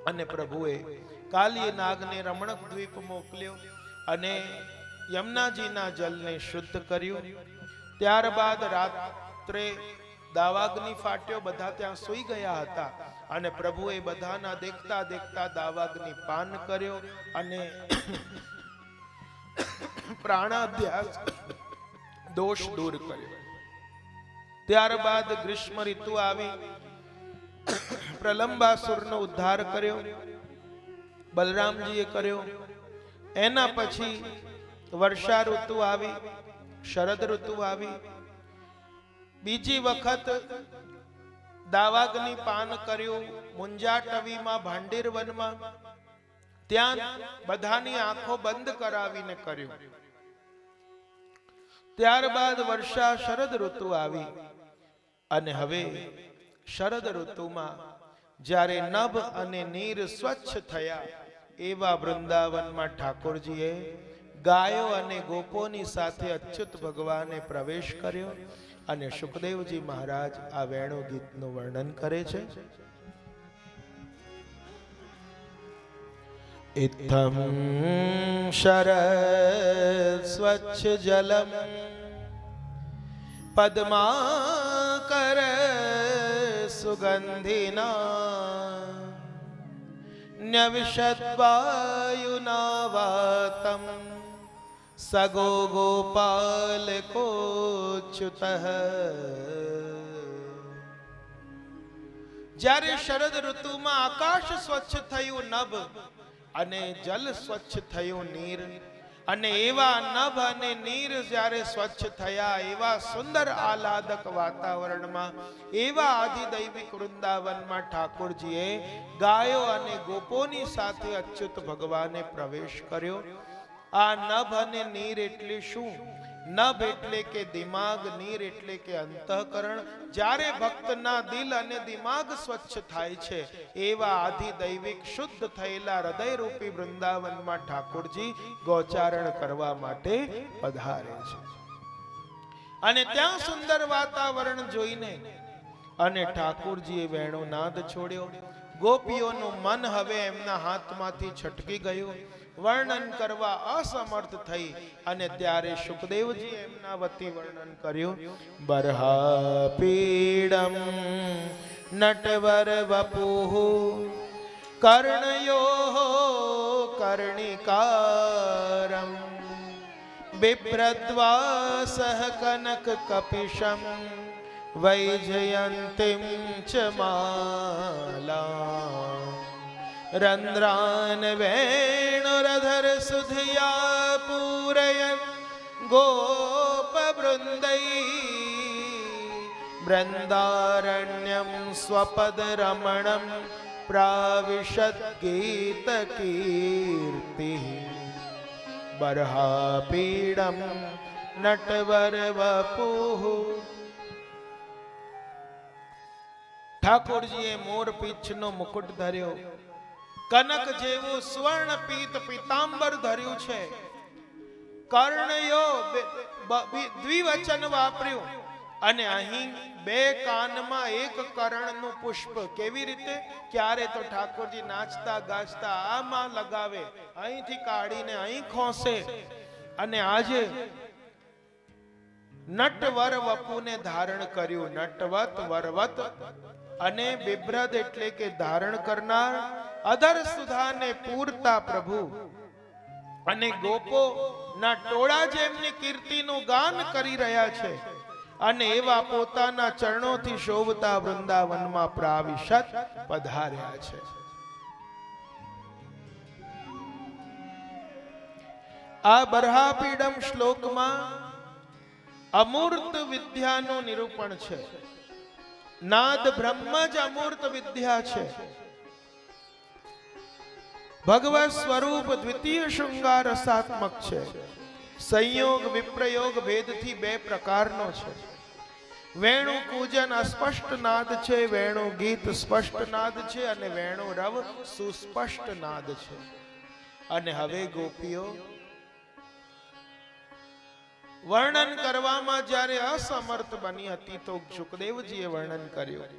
અને પ્રભુએ કાલી નાગને રમણક દ્વીપ મોકલ્યો અને યમુનાજીના જલને શુદ્ધ કર્યું. ત્યારબાદ રાત્રે દાવાગ્નિ ફાટ્યો, બધા ત્યાં સૂઈ ગયા હતા અને પ્રભુએ બધાના દેખતા દેખતા દાવાગ્નિ પાન કર્યો અને પ્રાણાધ્યાસ દોષ દૂર કર્યો. ત્યારબાદ ગ્રીષ્મ ઋતુ આવી, પ્રલંબાસુરનો ઉદ્ધાર કર્યો, બલરામજીએ કર્યો. એના પછી વર્ષા ઋતુ આવી, શરદ ઋતુ આવી. બીજી વખત દાવાગ્નિ પાન કર્યું મુંજાટવીમાં, ભાંડીર વનમાં. ત્યાં બધાની આંખો બંધ કરાવીને કર્યું. ત્યારબાદ વર્ષા શરદ ઋતુ આવી અને હવે શરદ ઋતુમાં જ્યારે નભ અને નીર સ્વચ્છ થયા એવા વૃંદાવનમાં ઠાકોરજીએ ગાયો અને ગોપોની સાથે અચ્યુત ભગવાને પ્રવેશ કર્યો. અને સુખદેવજી મહારાજ આ વેણુ ગીતનું વર્ણન કરે છે. ઇત્થમ શરદ સ્વચ્છ જલમ પદ્માકર સુગંધિના ન્યવિશદ વાયુના વાતમ સગો ગોપાલ કોચ્યુત. જ્યારે શરદ ઋતુમાં આકાશ સ્વચ્છ થયું નભ અને જલ સ્વચ્છ થયું નીર, અને એવા નભ અને નીર જ્યારે સ્વચ્છ થયા એવા સુંદર આહલાદક વાતાવરણમાં, એવા આધિદૈવિક વૃંદાવનમાં ઠાકોરજીએ ગાયો અને ગોપોની સાથે અચ્યુત ભગવાને પ્રવેશ કર્યો. આ નભ અને નીર એટલે શું? નભ એટલે કે દિમાગ, નીર એટલે કે અંતઃકરણ. જ્યારે ભક્તના દિલ અને દિમાગ સ્વચ્છ થાય છે એવા આધિદૈવિક શુદ્ધ થયેલા હૃદયરૂપી વૃંદાવનમાં ઠાકોરજી ગોચારણ કરવા માટે પધારે છે. અને ત્યાં સુંદર વાતાવરણ જોઈને અને ઠાકોરજીએ વેણો નાદ છોડ્યો. ગોપીઓનું મન હવે એમના હાથમાંથી છટકી ગયું, વર્ણન કરવા અસમર્થ થઈ. અને ત્યારે સુખદેવજી એમના વતી વર્ણન કર્યું. બર્હાપીડમ નટવર વપુઃ કર્ણયો કર્ણિકારમ બિભ્રદ્વાસઃ કનક કપિશમ વૈજયંતીમ ચ માલા રંદ્રાન વેણુરધર સુધિયા પૂરયન ગોપવૃંદૈ બૃંદારણ્યમ સ્વપદ રમણમ પ્રાવિશદ ગીત કીર્તિ. બર્હાપીડમ નટવર વપુઃ. ઠાકોરજીએ મોર પીંછનો મુકુટ ધર્યો, કનક જેવું સ્વર્ણ પીત પીતાંબર ધર્યું છે. કર્ણયો દ્વિવચન વાપર્યું અને અહીં બે કાનમાં એક કર્ણનું પુષ્પ. કેવી રીતે? ક્યારે તો ઠાકોરજી નાચતા ગાજતા આમાં લગાવે, અહીંથી કાઢીને અહીં ખોસે. અને આજે નટવર વપુને ધારણ કર્યું. નટવત વરવત અને બિભ્રદ એટલે કે ધારણ કરનાર, અધર સુધાને પૂરતા પ્રભુ અને ગોપો ના ટોળા જેમની કીર્તિનું ગાન કરી રહ્યા છે. અને એવા પોતાના ચરણોથી શોભતા વૃંદાવનમાં પ્રાવિશદ પધાર્યા છે. આ બર્હાપીડમ શ્લોકમાં અમૂર્ત વિદ્યાનું નિરૂપણ છે. નાદ બ્રહ્મ જ અમૂર્ત વિદ્યા છે. ભગવત સ્વરૂપ દ્વિતીય શૃંગાર રસાત્મક છે. સંયોગ વિપ્રયોગ ભેદથી બે પ્રકારનો છે. વેણુ કૂજન અસ્પષ્ટ નાદ છે, વેણુ ગીત સ્પષ્ટ નાદ છે અને વેણુ રવ સુસ્પષ્ટ નાદ છે. અને હવે ગોપીઓ વર્ણન કરવામાં જ્યારે અસમર્થ બની હતી તો સુખદેવજીએ વર્ણન કર્યું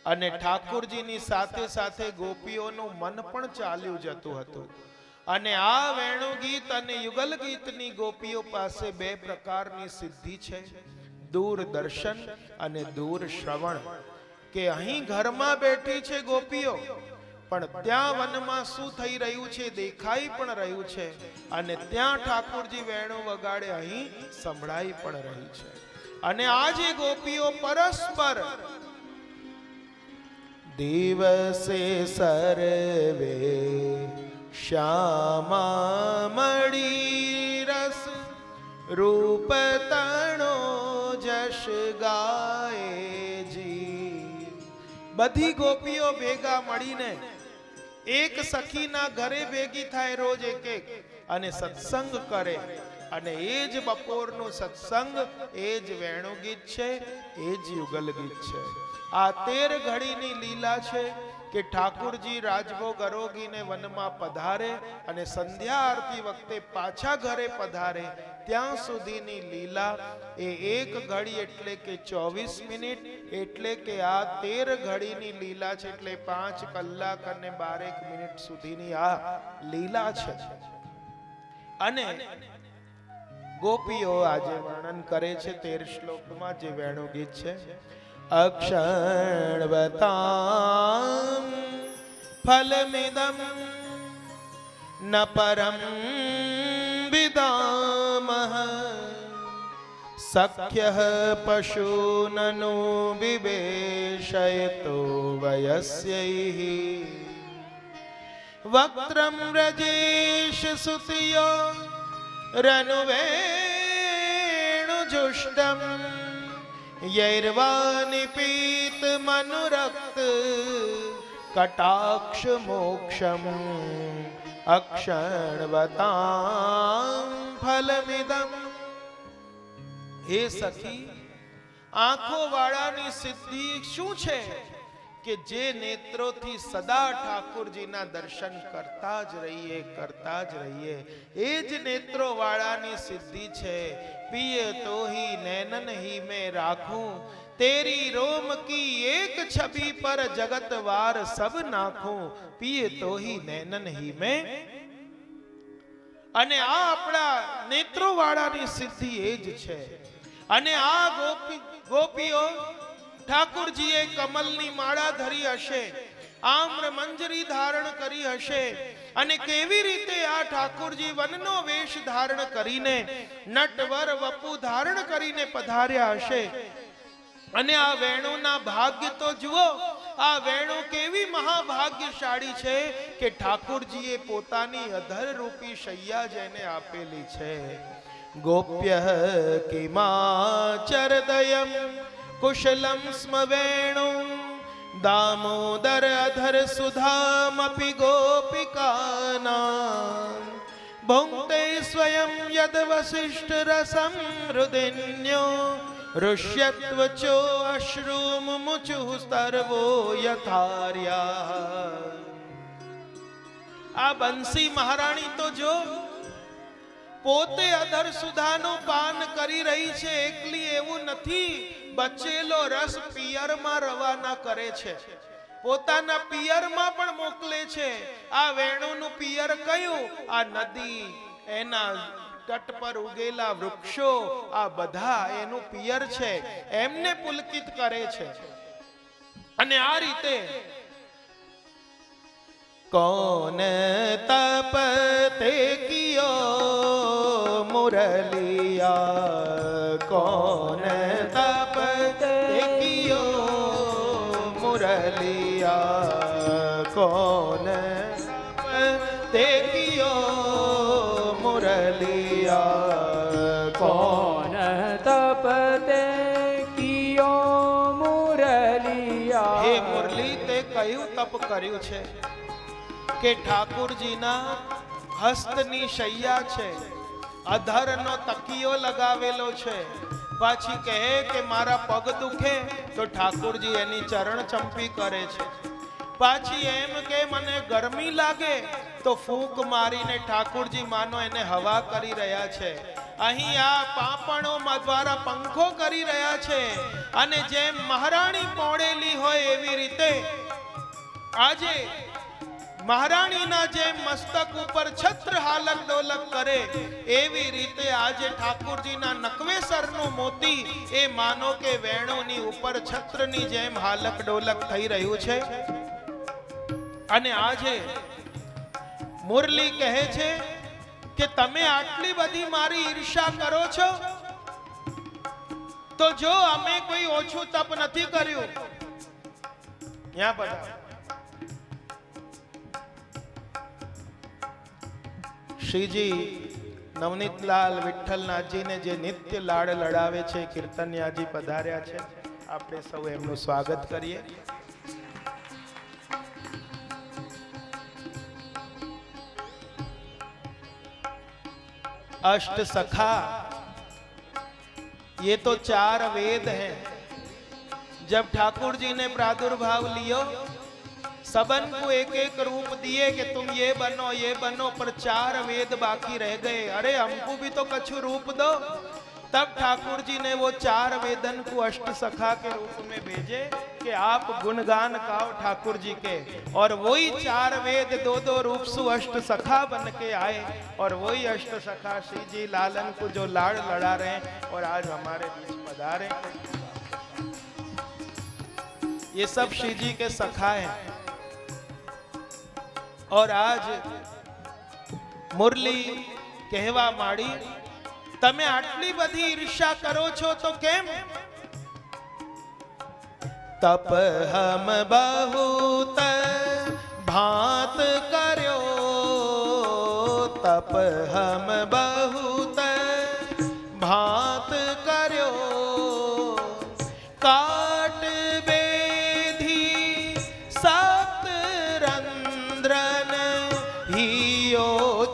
અને ઠાકોરજીની સાથે સાથે ગોપીઓનું મન પણ ચાલ્યું જતું હતું. અને આ વેણુ ગીત અને યુગલ ગીતની ગોપીઓ પાસે બે પ્રકારની સિદ્ધિ છે, દૂરદર્શન અને દૂર શ્રવણ. કે અહીં ઘરમાં બેઠી છે ગોપીઓ, પણ ત્યાં વનમાં શું થઈ રહ્યું છે દેખાઈ પણ રહ્યું છે, અને ત્યાં ઠાકોરજી વેણુ વગાડે અહીં સંભળાઈ પણ રહી છે. અને આજે ગોપીઓ પરસ્પર દિવસે સર્વે શ્યામા મળી રસ રૂપ તણો જશ ગાયજી. બધી ગોપીઓ ભેગા મળીને એક સખીના ઘરે ભેગી થાય રોજ એક એક અને સત્સંગ કરે. અને એ જ બપોરનું સત્સંગ, એ જ વેણુ ગીત છે, એ જ યુગલ ગીત છે. આ 13 ઘડીની લીલા છે કે ઠાકોરજી રાજભોગ અરોગીને વનમાં પધારે અને સંધ્યા આરતી વખતે પાછા ઘરે પધારે ત્યાં સુધીની લીલા. એ 1 ઘડી એટલે કે 24 મિનિટ, એટલે કે આ 13 ઘડીની લીલા છે, એટલે 5 કલાક અને 12 મિનિટ સુધીની આ લીલા છે. અને ગોપીઓ આજે વર્ણન કરે છે 13 શ્લોકમાં જે વેણુ ગીત છે. અક્ષણવતામ ફલમિદમ ન પરમ વિદામઃ સખ્યઃ પશૂનનો વિવેશયતો વયસ્યૈઃ વક્ત્રમ વ્રજેશ સુતિયો રનુવેણુજુષ્ટમ યૈર્વાનિપીત મનુરક્ત કટાક્ષ મોક્ષમ અક્ષણવતામ ફલમિદમ. હે સખી, આંખો વાળાની સિદ્ધિ શું છે કે જે નેત્રોથી સદા ઠાકોરજીના દર્શન કરતા જ રહીએ, કરતા જ રહીએ, એ જ નેત્રો વાળાની સિદ્ધિ છે. પિય તો હી નૈનન હી મેં રાખું, તેરી રોમ કી એક છબી પર જગત વાર સબ નાખું. પિય તો હી નૈનન હી મેં. અને આ આપણા નેત્રો વાળાની સિદ્ધિ એ જ છે. અને આ ગોપીઓ ઠાકોરજીએ કમલની માળા ધરી હશે, આમ્ર મંજરી ધારણ કરી હશે, અને કેવી રીતે આ ઠાકોરજી વનનો વેશ ધારણ કરીને નટવર વપુ ધારણ કરીને પધાર્યા હશે. અને આ વેણુના ભાગ્ય તો જુઓ, આ વેણુ કેવી મહાભાગ્યશાળી છે કે ઠાકોરજીએ પોતાની અધર રૂપી શૈયા જેને આપેલી છે. ગોપ્ય કિમાચરદયમ કુશલમ સ્મ વેણુ દામોદર અધર સુધામપી ગોપિકાનાં ભુંક્તે સ્વયં યદ વસિષ્ઠ રસમ હૃદિન્યો ઋષ્યત્વચો અશ્રુ મુમુચુ સર્વો યથાર્યા. આ બંસી મહારાણી તો જો પોતે અધર સુધાનું પાન કરી રહી છે, એકલી એવું નથી, બચેલો રસ પિયરમાં રવાના કરે છે, પોતાના પિયરમાં પણ મોકલે છે. આ વેણુનું પિયર કયું? આ નદી, એના તટ પર ઉગેલા વૃક્ષો, આ બધા એનું પિયર છે, એમને પુલકિત કરે છે. અને આ રીતે कौन तप ते कियो मुरलिया, कौन तप ते कियो मुरलिया, कौन तप ते कियो मुरलिया, कौन तप ते कियो मुरलिया. हे मुरली ते कયું તપ કર્યું છે કે ઠાકોરજીના હસ્તની શૈયા છે, અધરનો તકિયો લગાવેલો છે. પાછી કહે કે મારા પગ દુખે તો ઠાકોરજી એની ચરણ ચંપી કરે છે. પાછી એમ કે મને ગરમી લાગે તો ફૂંક મારીને ઠાકોરજી માનો એને હવા કરી રહ્યા છે. અહીં આ પાપણોમાં દ્વારા પંખો કરી રહ્યા છે અને જેમ મહારાણી પોડેલી હોય એવી રીતે આજે મહારાણીના જેમ મસ્તક ઉપર છત્ર હાલક ડોલક કરે એવી રીતે આજે ઠાકોરજીના નકવેસરનું મોતી એ માનો કે વેણોની ઉપર છત્રની જેમ હાલક ડોલક થઈ રહ્યું છે. અને આજે મુરલી કહે છે કે તમે આટલી બધી મારી ઈર્ષા કરો છો તો જો અમે કોઈ ઓછું તપ નથી કર્યું. ત્યાં બધા શ્રીજી નવનીતલાલ વિઠ્ઠલનાથજીને જે નિત્ય લાડ લડાવે છે કીર્તન્યાજી પધાર્યા છે. આપણે સૌ એમનું સ્વાગત કરીએ. अष्ट सखा ये तो 4 वेद हैं. जब ठाकुर जी ने प्रादुर्भाव लियो सबन को एक एक रूप दिए कि तुम ये बनो पर 4 वेद बाकी रह गए. अरे हमको भी तो कछु रूप दो. तब ठाकुर जी ने वो 4 वेदन को अष्ट सखा के रूप में भेजे कि आप गुणगान गाओ ठाकुर जी के. और वही 4 वेद 2-2 रूप सु अष्ट सखा बन के आए और वही अष्ट सखा श्री जी लालन को जो लाड़ लड़ा रहे हैं और आज हमारे बीच पधारे. ये सब श्री जी के सखा हैं. और आज मुरली कहवा माड़ी તમે આટલી બધી ઈર્ષા કરો છો તો કેમ? તપ હમ બહુત ભાત કર્યો, તપ હમ બહુત ભાત કર્યો, કાટ બેધી સપ્ત રંદ્રન હિયો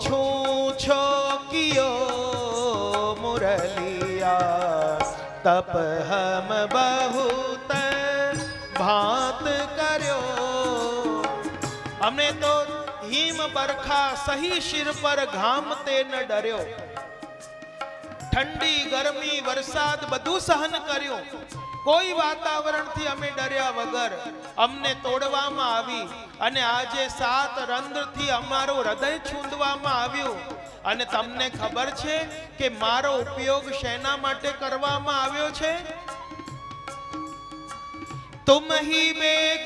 છૂછો કિયો तप हम बहुत भात कर्यो. हमने तो हिम बरखा सही सिर पर घाम ते न डर्यो. ठंडी गर्मी वरसाद બધું સહન કર્યો. કોઈ વાતાવરણ થી અમે ડર્યા વગર અમને તોડવામાં આવી અને આજે 7 રંધ્ર થી અમારું હૃદય છૂંદવામાં આવ્યું. અને તમને ખબર છે કે મારો ઉપયોગ શેના માટે કરવામાં આવ્યો છે? तुम ही बेग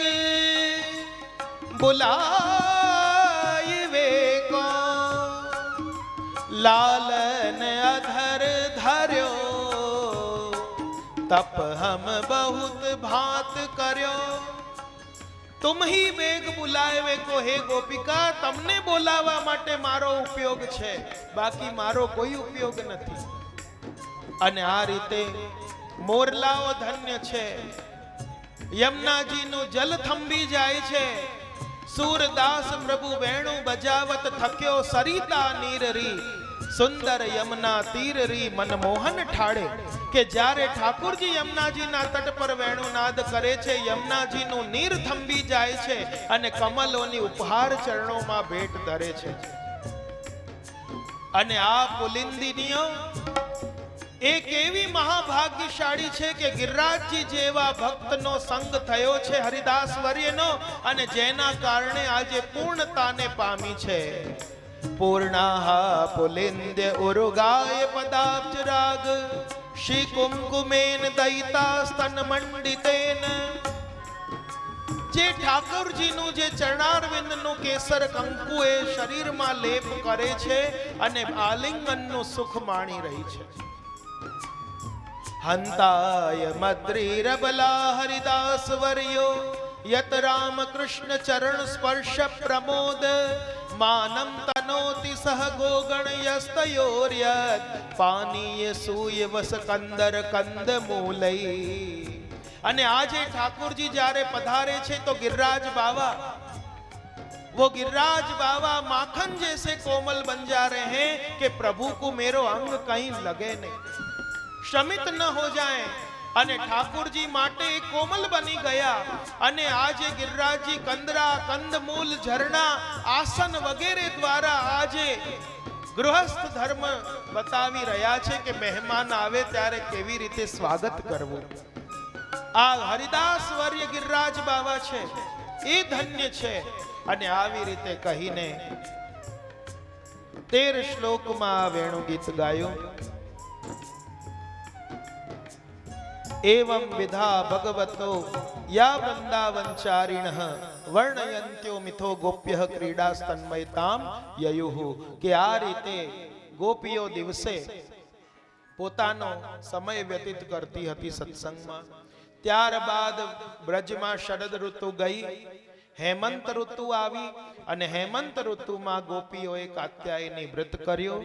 बुलाए को लालन अधर धर्यो, तप हम बहुत भात कर्यो. तुम ही बेग बुलावे को हे गोपिका, तमने बोलावा माटे मारो उपयोग छे, बाकी मारो कोई उपयोग नहीं. અને આ રીતે મોરલાઓ ધન્ય છે. યમુનાજી નું જલ થંભી જાય છે. સૂરદાસ પ્રભુ વેણુ બજાવત થક્યો સરિતા નીરરી, સુંદર યમુના તીરરી મનમોહન ઠાડે. કે જ્યારે ઠાકુરજી યમુનાજીના તટ પર વેણુનાદ કરે છે, યમુનાજીનું નીર થંભી જાય છે અને કમલોની ઉપહાર ચરણોમાં ભેટ ધરે છે. અને આ પુલિંદિનીઓ એક એવી મહાભાગ્યશાળી છે કે ગિરિરાજજી જેવા ભક્તનો સંગ થયો છે હરિદાસ વર્યનો, અને જેના કારણે આજે પૂર્ણતાને પામી છે. પૂર્ણાહા પુલિંદ્ય ઉરુગાય પદાબ્જ રાગ, શ્રી કુમકુમેન દયિતા સ્તન મંડિતેન. જે ઠાકોરજીનું જે ચરણારવિંદનું કેસર કંકુ એ શરીરમાં લેપ કરે છે અને આલિંગનનું સુખ માણી રહી છે. હંતાય મદ્રી રબલા હરિદાસ વર્યો, યત રામ કૃષ્ણ ચરણ સ્પર્શ પ્રમોદ, માનમ તનોતિ સહ ગોગણ યસ્તયોર્યત, પાનીય સૂય વસ કંદર કંદ મૂલઈ. અને આજે ઠાकुरજી જ્યારે પધારે છે તો गिरिराज बाबा, वो गिरिराज बाबा माखन जैसे कोमल बन जा रहे हैं कि प्रभु को मेरो अंग कहीं लगे नहीं, शमित न हो जाए. અને ઠાકુરજી માટે કોમલ બની ગયા. અને આજે ગિરિરાજજી કંદરા કંદમૂલ ઝરણા આસન વગેરે દ્વારા આજે ગૃહસ્થ ધર્મ બતાવી રહ્યા છે કે મહેમાન આવે ત્યારે કેવી રીતે સ્વાગત કરવું. આ હરિદાસ વર્ય ગિરિરાજ બાવા છે એ ધન્ય છે. અને આવી રીતે કહીને 13 શ્લોકમાં વેણુ ગીત ગાયું. એવં વિધા ભગવતો યા વૃંદાવનચારિણઃ વર્ણયંત્યો મિથો ગોપ્યઃ ક્રીડા તન્મયતામ યયુઃ. કે આ રીતે ગોપીઓ દિવસે પોતાનો સમય વ્યતીત કરતી હતી સત્સંગમાં. ત્યારબાદ બ્રજમાં શરદ ઋતુ ગઈ, હેમંત ઋતુ આવી અને હેમંત ઋતુમાં ગોપીઓએ કાત્યાયની વ્રત કર્યો.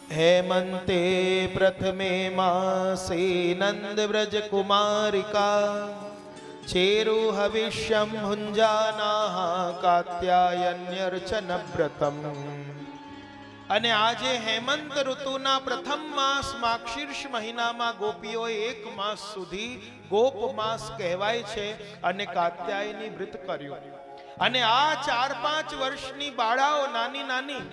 हेमंते प्रथमे मासे नंद व्रज कुमारिका चेरु हविष्यम भुंजाना कात्यायन्यर्चन व्रतम. અને આજે હેમંત ઋતુના પ્રથમ માસ માક્ષીર્ષ મહિનામાં ગોપીઓએ 1 માસ સુધી ગોપ માસ કહેવાય છે અને કાત્યાયની વ્રત કર્યું. અને આ 4-5 વર્ષની બાળાઓ નાની નાની,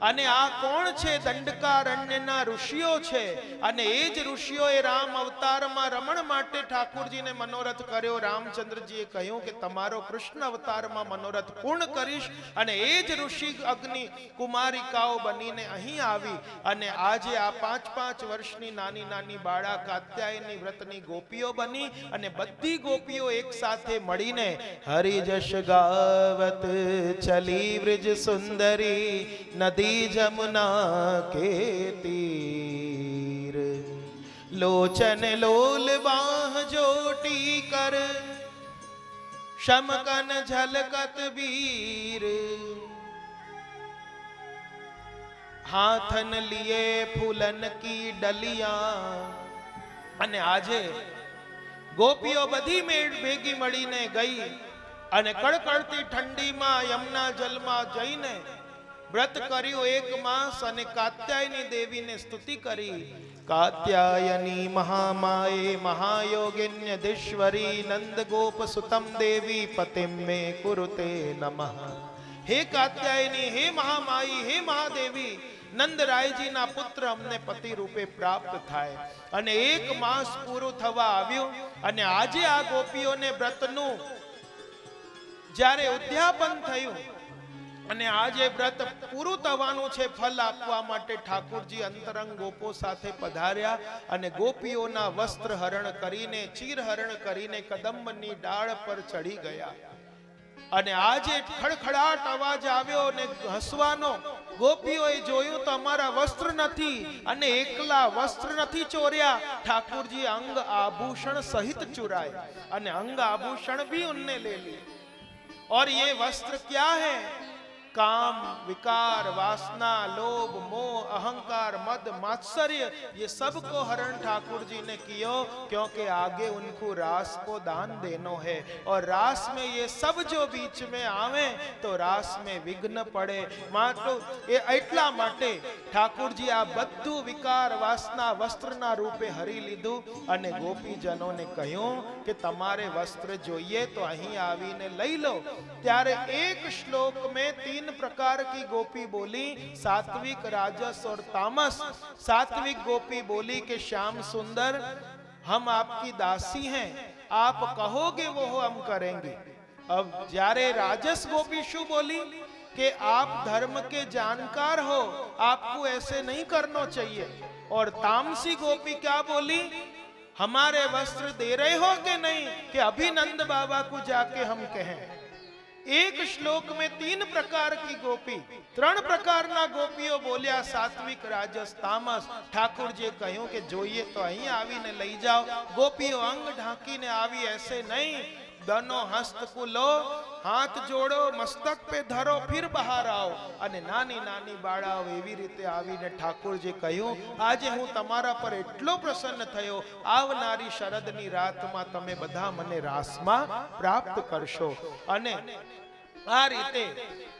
અને આ કોણ છે? દંડકારણ્યના ઋષિઓ છે. અને એ જ ઋષિઓએ રામ અવતારમાં રમણ માટે ઠાકોરજીને મનોરથ કર્યો. રામચંદ્રજીએ કહ્યું કે તમારો કૃષ્ણ અવતારમાં મનોરથ પૂર્ણ કરીશ. અને એ જ ઋષિ અગ્નિ કુમારિકાઓ બનીને અહીં આવી અને આજે આ 5-5 વર્ષની નાની નાની બાળા કાત્યાયની વ્રતની ગોપીઓ બની અને બધી ગોપીઓ એક સાથે મળીને હરિજશ ગાવત ચલી વ્રજ સુંદરી નદી जमुना के तीर लोचन लोल बाह जोटी कर शमकन झलकत वीर हाथन लिए फूलन की डलिया. અને આજે ગોપીઓ બધી મેળ ભેગી મળીને ગઈ અને કડકડતી ઠંડીમાં યમુના જલમાં જઈને વ્રત કર્યું 1 માસ અને કાત્યાયની દેવીને સ્તુતિ કરી. કાત્યાયની મહામાયે મહાયોગિન્યધીશ્વરી નંદ ગોપ સુતમ દેવી પતિમ મે કુરુતે નમઃ. હે કાત્યાયની, હે મહામાઈ, હે મહાદેવી, નંદરાયજીના પુત્ર અમને પતિ રૂપે પ્રાપ્ત થાય. અને 1 માસ પૂરું થવા આવ્યું અને આજે આ ગોપીઓને વ્રતનું જ્યારે ઉદ્યાપન થયું અને આજે વ્રત પૂરું થવાનું છે, ફલ આપવા માટે ઠાકોરજી અંતરંગ ગોપો સાથે પધાર્યા અને ગોપીઓના વસ્ત્ર હરણ કરીને, ચીર હરણ કરીને કદંબની ડાળ પર ચડી ગયા. અને આજે ખડખડાટ અવાજ આવ્યો અને હસવાનો. ગોપીઓએ જોયું તો અમારા વસ્ત્ર નથી, અને એકલા વસ્ત્ર નથી ચોર્યા, ઠાકોરજી અંગ આભૂષણ સહિત चुराए અને अंग आभूषण भी उनने ले लिए. और ये वस्त्र क्या है? काम, विकार, वासना, लोभ, मोह, अहंकार, मद, मात्सर्य, ये सब को हरण ठाकुर जी ने किया क्योंकि आगे उनको रास को दान देनो है. और रास में ये सब जो बीच में आवे तो रास में विघ्न पड़े. मातो ये એટલા માટે ઠાકુરજી આ બધું વિકાર, વાસના વસ્ત્રના રૂપે હરી લીધું અને ગોપીજનોને કહ્યું કે તમારે વસ્ત્ર જોઈએ તો અહીં આવીને લઈ લો. ત્યારે એક શ્લોક में 3 प्रकार की गोपी बोली, सात्विक, राजस और तामस. सात्विक गोपी बोली कि श्याम सुंदर, हम आपकी दासी हैं, आप कहोगे वो हम करेंगे. अब जारे राजस गोपी शू बोली कि आप धर्म के जानकार हो, आपको ऐसे नहीं करना चाहिए. और तामसी गोपी क्या बोली? हमारे वस्त्र दे रहे हो कि नहीं कि अभी नंद बाबा को जाके हम कहें. एक श्लोक में 3 प्रकार की गोपी, 3 प्रकारना गोपीओ बोल्या, सात्विक, राजस, तामस. ठाकुर जी कहूं कि જોઈએ તો અહીં આવીને લઈ જાઓ. ગોપીઓ અંગ ઢાંકીને આવી, ऐसे नहीं. दोनों हस्त को लो, हाथ जोड़ो, मस्तक पे धरो, फिर बाहर आओ. અને નાની નાની બાળાઓ એવી રીતે આવીને ઠાકોરજી કહ્યું, આજે હું તમારા પર એટલો પ્રસન્ન થયો, આવનારી શરદની રાતમાં તમે બધા મને રાસમાં પ્રાપ્ત કરશો. અને આ રીતે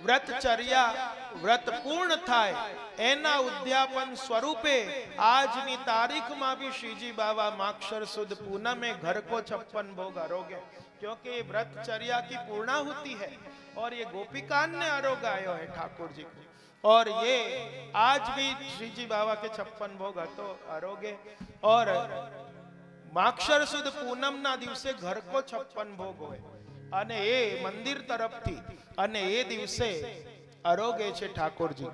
વ્રતચર્યા વ્રત પૂર્ણ થાય એના ઉદ્યાપન સ્વરૂપે આજની તારીખમાં भी श्रीजी बाबा माक्षर सुद पूनम में घर को 56 भोग अरोगे, क्योंकि ये व्रतचर्या की पूर्णाहुति है और ये गोपिकान ने अरोगायो है ठाकुर जी को, और ये आज भी श्रीजी बाबा के 56 भोग तो अरोगे और माक्षर सुद पूनम ना दिवसे घर को 56 भोग होय અને એ મંદિર તરફથી અને એ દિવસે આરોગે છે ઠાકોરજી।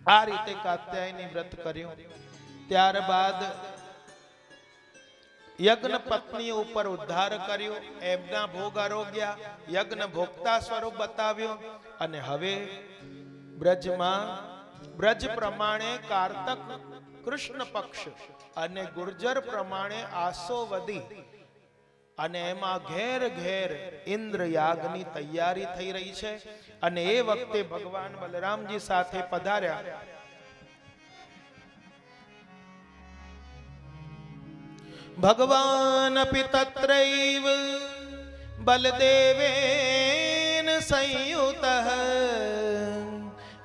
આ રીતે કાત્યાયની વ્રત કર્યું। ત્યારબાદ યજ્ઞ પત્ની ઉપર ઉદ્ધાર કર્યો, એમના ભોગ આરોગ્યા, યજ્ઞ ભોગતા સ્વરૂપ બતાવ્યો અને હવે બ્રજમાં બ્રજ પ્રમાણે કારતક કૃષ્ણ પક્ષ અને ગુર્જર પ્રમાણે આસોવદી અને એમાં ઘેર ઘેર ઇન્દ્ર યાગની તૈયારી થઈ રહી છે અને એ વખતે ભગવાન બલરામજી સાથે પધાર્યા। ભગવાન અપિ તત્રૈવ બલદેવેન સંયુતઃ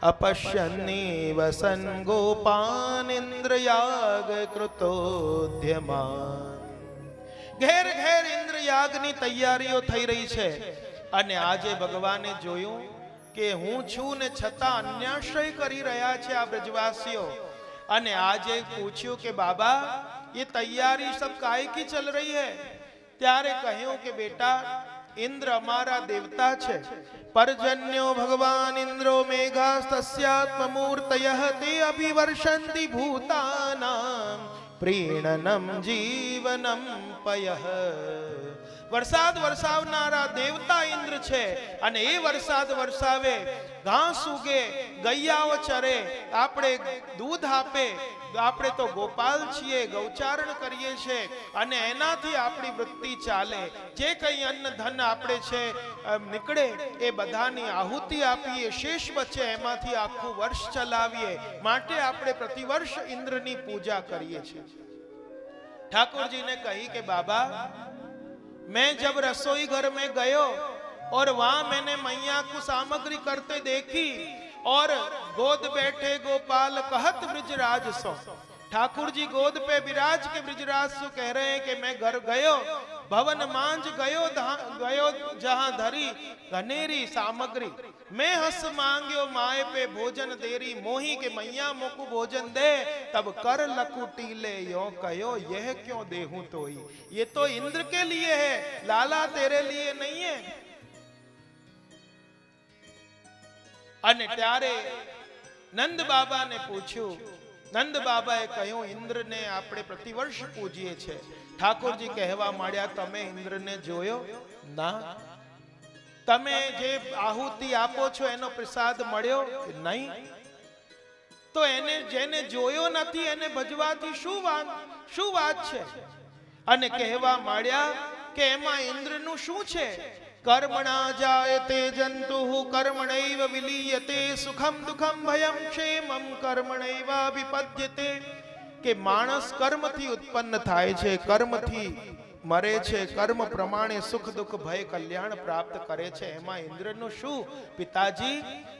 अपश्यन्नेव सन् गोपान् इन्द्र याग कृतोद्यमान्। ઘેર ઘેર ઇન્દ્ર યાગની તૈયારીઓ થઈ રહી છે અને આજે ભગવાને જોયું કે હું છું ને છતાં અન્યાશ્રય કરી રહ્યા છે આ બ્રજવાસીઓ, અને આજે પૂછ્યું કે બાબા ये तैयारी सब काय की चल रही है? ત્યારે કહ્યું કે બેટા इंद्र हमारा देवता छे, परजन्यो भगवान इंद्रो मेघास्तस्यात्ममूर्तयः ते अभिवर्षन्ति भूतानां प्रीणनम जीवनम पयः। વરસાદ વરસાવનારા દેવતા ઇન્દ્ર છે અને એ વરસાદ વરસાવે, ઘાસ ઉગે, ગૈયાઓ ચરે, આપણે દૂધ આપે, આપણે તો ગોપાલ છીએ, ગૌચારણ કરીએ છીએ અને એનાથી આપણી વૃત્તિ ચાલે। જે કંઈ અન્ન ધન આપણે છે નીકળે એ બધાની આહુતિ આપીએ, શેષ બચે એમાંથી આખું વર્ષ ચલાવીએ, માટે આપણે પ્રતિવર્ષ ઇન્દ્રની પૂજા કરીએ છીએ। ठाकुर ने कही कि बाबा मैं जब रसोई घर में गयो और वहां मैंने मैया को सामग्री करते देखी और गोद बैठे गोपाल कहत ब्रजराज सो। ठाकुर जी गोद पे विराज के ब्रजराज सो कह रहे हैं कि मैं घर गयो, भवन मांझ गयो जहां धरी घनेरी सामग्री, मैं हंस मांग्यो माए पे भोजन देरी, मोही के मैया मोकु भोजन दे, तब कर लकुटी ले यो कहो यह क्यों देहूं तोई। ये तो इंद्र के लिए है, लाला तेरे लिए नहीं है। અને ત્યારે નંદ બાબા ને પૂછ્યું, નંદ બાબાએ કહ્યું ઇન્દ્રને આપણે પ્રતિવર્ષ પૂજીએ છે। ઠાકોરજી કહેવા માંડ્યા તમે ઇન્દ્રને જોયો ના? તમે જે આહુતિ આપો છો એનો પ્રસાદ મળ્યો નહીં? તો એને જેને જોયો નથી એને ભજવાથી શું વાત છે? અને કહેવા માંડ્યા કે એમાં ઇન્દ્રનું શું છે? कर्मणा जायते जंतुः कर्मणैव विलीयते, सुखम दुखम भयम क्षेमम कर्मणैवाभिपद्यते। के मानस कर्म थी उत्पन्न थाय छे, कर्म थी मरे छे, कर्म प्रमाणे सुख दुख भय कल्याण प्राप्त करे छे। एमा इंद्रनु शू? पिताजी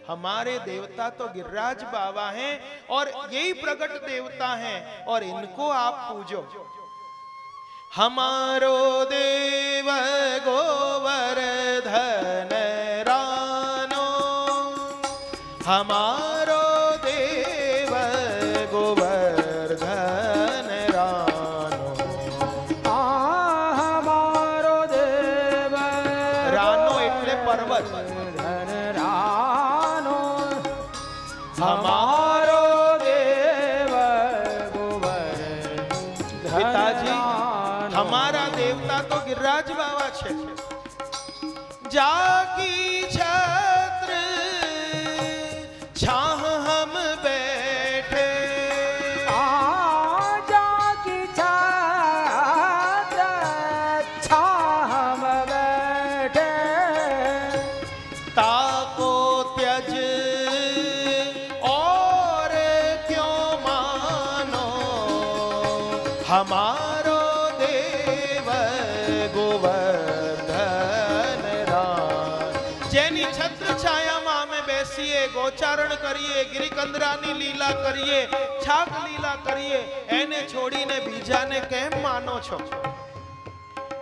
हमारे देवता तो गिरिराज बाबा हैं और यही प्रकट देवता हैं और इनको आप पूजो। हमारो देव गोवर्धन रानो, हमारो देव गोवर्धन रानो, हमारो देव रानो એટલે પર્વત, ધન રાનો, हमारो देव गोवर्धन। पिताजी हमारा देवता तो गिरिराज बाबा छे। जाकी छत्र छाह हम बैठे, जाकी छत्र छाह हम बैठे, ताको त्यज और क्यों मानो, हमारो गोवर्धन राम। जेनी छत्र કરીએ, ગોચારણ કરીએ, ગિરિકંદરાની લીલા કરીએ, છાક લીલા કરીએ, એને છોડીને બીજાને કેમ માનો છો?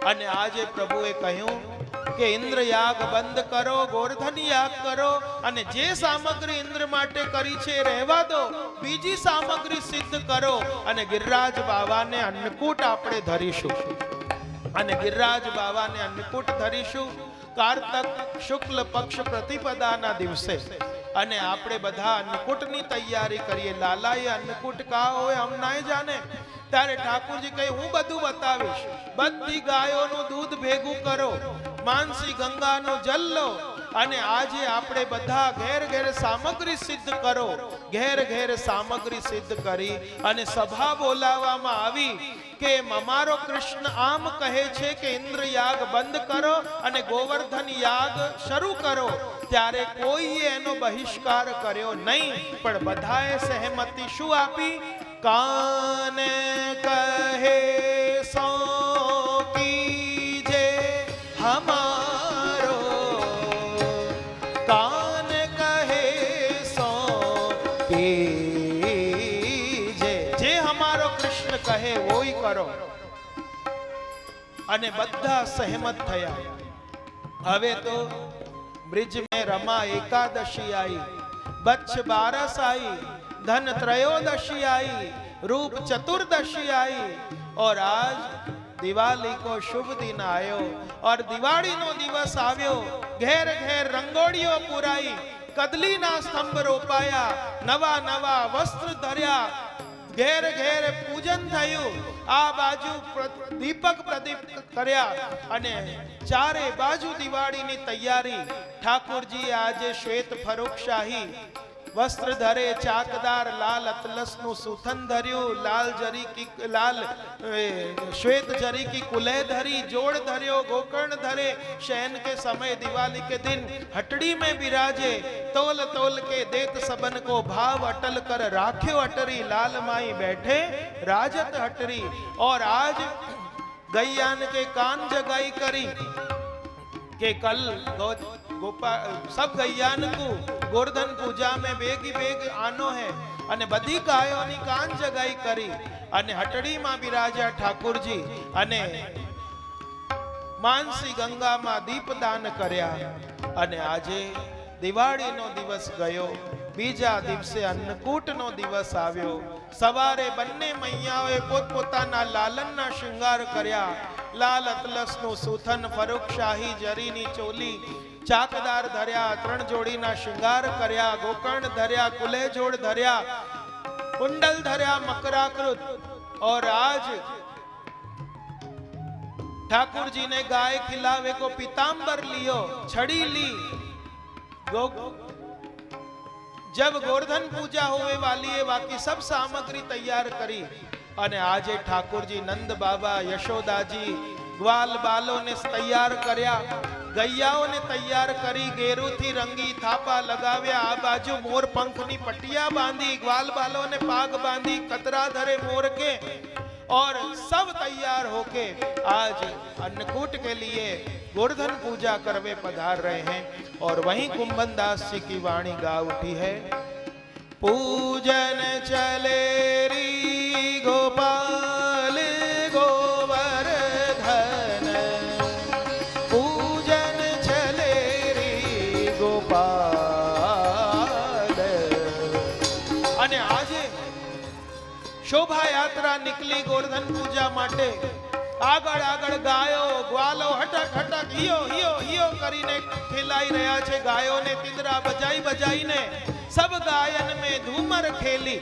અને આજે પ્રભુએ કહ્યું કે ઇન્દ્ર યાગ બંધ કરો, ગોર્ધન યાગ કરો, અને જે સામગ્રી ઇન્દ્ર માટે કરી છે રહેવા દો, બીજી સામગ્રી સિદ્ધ કરો. અને ગિરિરાજ બાવાને અન્નકૂટ આપણે ધરીશું, અને ગિરિરાજ બાવાને અન્નકૂટ ધરીશું કારતક શુક્લ પક્ષ પ્રતિપદાના દિવસે. અને આપણે બધા અન્નકૂટની તૈયારી કરીએ. લાલાએ અન્નકૂટ કા હોય હમ ના જાને. ત્યારે ઠાકુરજી કહે હું બધું બતાવીશ. બધી ગાયોનું દૂધ ભેગું કરો, માનસી ગંગાનો જલ લો, અને આજે આપણે બધા ઘેર ઘેર સામગ્રી સિદ્ધ કરો. ઘેર ઘેર સામગ્રી સિદ્ધ કરી અને સભા બોલાવવામાં આવી કે અમારો કૃષ્ણ આમ કહે છે કે ઇન્દ્ર યાગ બંધ કરો અને ગોવર્ધન યાગ શરૂ કરો. ત્યારે કોઈએ એનો બહિષ્કાર કર્યો નહીં, પણ બધાએ સહેમતી શું આપી? કાન કહે સો કીજે હમારો, કાન કહે સો કીજે. જે હમારો કૃષ્ણ કહે વોઈ કરો. અને બધા સહેમત થયા. હવે તો ब्रिज में रमा एकादशी आई, बच्छ बारस आई, धन त्रयोदशी आई, रूप चतुर्दशी आई, और आज दिवाली को शुभ दिन आयो. और दिवाળી નો દિવસ આવ્યો. ઘેર ઘેર રંગોળીઓ પુરાઈ, કદલીના સ્તંભ રોપાયા, નવા નવા વસ્ત્ર ધર્યા, ઘેર ઘેર પૂજન થયું. આ બાજુ દીપક પ્રદીપ કર્યા અને ચારે બાજુ દિવાળીની તૈયારી. ઠાકુરજી આજે શ્વેત ફરુખશાહી વસ્ત્ર ધરે, ચાકદાર લાલ અતલસનું સુથન ધર્યું, લાલ श्वेत जरी की कुले धरी, जोड़ धर्यो, गोकर्ण धरे. शयन के समय दिवाली के दिन हटड़ी में बिराजे, तोल तोल के देत सबन को भाव अटल कर राख्यो अटरी. लाल माई बैठे राजत हटरी. और आज गैयान के कान जगाई करी के कल सब गैयान को गोवर्धन पूजा में बेगी बेग आनो है. અને બધી ગાયોની કાન જગાઈ કરી અને હટડીમાં બિરાજ્યા ઠાકુરજી અને માનસી ગંગામાં દીપદાન કર્યા. અને આજે દિવાળીનો દિવસ ગયો. બીજા દિવસે અન્નકૂટનો દિવસ આવ્યો. સવારે બંને મૈયાઓએ પોતપોતાના લાલનના શૃંગાર કર્યા. લાલ અતલસનું સુથન, ફરુખશાહી જરીની ચોલી, ચાકદાર ધર્યા, 3 જોડીના શૃંગાર કર્યા, ગોકર્ણ ધર્યા, કુલે જોડ ધર્યા, કુંડલ ધર્યા મકરાકૃત. और आज ठाकुर जी ने गाय खिलावे को पीतांबर लियो, छड़ी ली. जब गोवर्धन पूजा होने वाली है बाकी सब सामग्री तैयार કરી. અને આજે ઠાકોરજી નંદ બાબા, યશોદાજી, ગ્વાલ બાલોને તૈયાર કર્યા, ગૈયાઓને તૈયાર કરી, ગેરુથી રંગી, થાપા લગાવ્યા. આ બાજુ મોર પંખની પટિયા બાંધી, ગ્વાલ બાલોને પાગ બાંધી, कतरा धरे मोर के, और सब तैयार होके आज अन्नकूट के लिए गोवर्धन पूजा करवे पधार रहे हैं. और वहीं कुंभन दास जी की वाणी गा उठी है. पूजन चले री गोपाल गोवर्धन, पूजन चले री गोपाल. અને આજે શોભા યાત્રા નીકળી ગોवर्धन પૂજા માટે. આગળ આગળ ગાયો ગ્વાલો હટક હટક હિયો હિયો હિયો કરીને ખેલાઈ રહ્યા છે. ગાયોને તિંદરા બજાઈ બજાઈને सब गायन में धूमर खेली.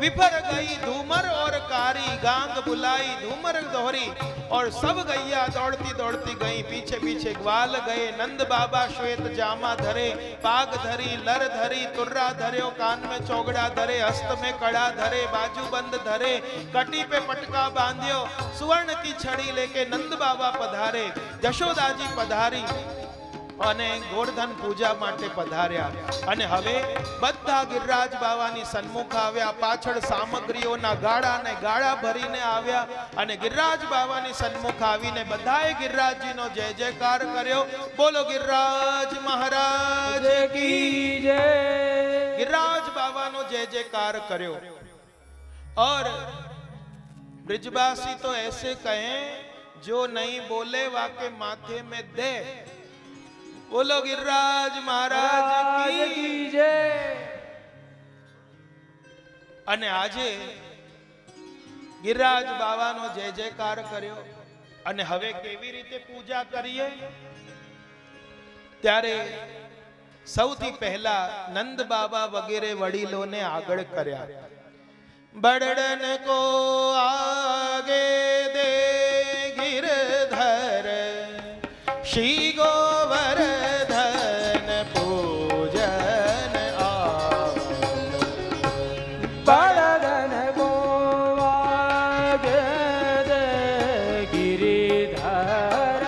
विफर गई धूमर और कारी, गांग बुलाई धूमर दोहरी. और सब गैया दौड़ती दौड़ती गई, पीछे पीछे ग्वाल गए. नंद बाबा श्वेत जामा धरे, पाग धरी, लर धरी, तुर्रा धर्यो, कान में चौगड़ा धरे, हस्त में कड़ा धरे, बाजू बंद धरे, कटी पे पटका बांध्यो. सुवर्ण की छड़ी लेके नंद बाबा पधारे, यशोदा जी पधारी. અને ગોવર્ધન પૂજા માટે પધાર્યા અને હવે બધા ગિરિરાજ બાવાની સન્મુખ આવ્યા. પાછળ સામગ્રીઓના ગાળા ને ગાળા ભરીને આવ્યા અને ગિરિરાજ બાવાની સન્મુખ આવીને બધાએ ગિરિરાજજીનો જય જયકાર કર્યો. બોલો ગિરિરાજ મહારાજ કી જય. ગિરિરાજ બાવાનો જય જયકાર કર્યો. और ब्रिजवासी तो ऐसे कहें जो नहीं बोले वाके माथे में दे. बोलो गिरिराज महाराज की જય. અને આજે ગિરિરાજ બાવાનો જય જયકાર કર્યો અને હવે કેવી રીતે પૂજા કરીએ? ત્યારે સૌથી પહેલા નંદ બાબા વગેરે વડીલોને આગળ કર્યા. बड़न को आगे दे गिरधर श्री गोवर्धन पूजन બળદન ગોવાગે દે ગિરિધર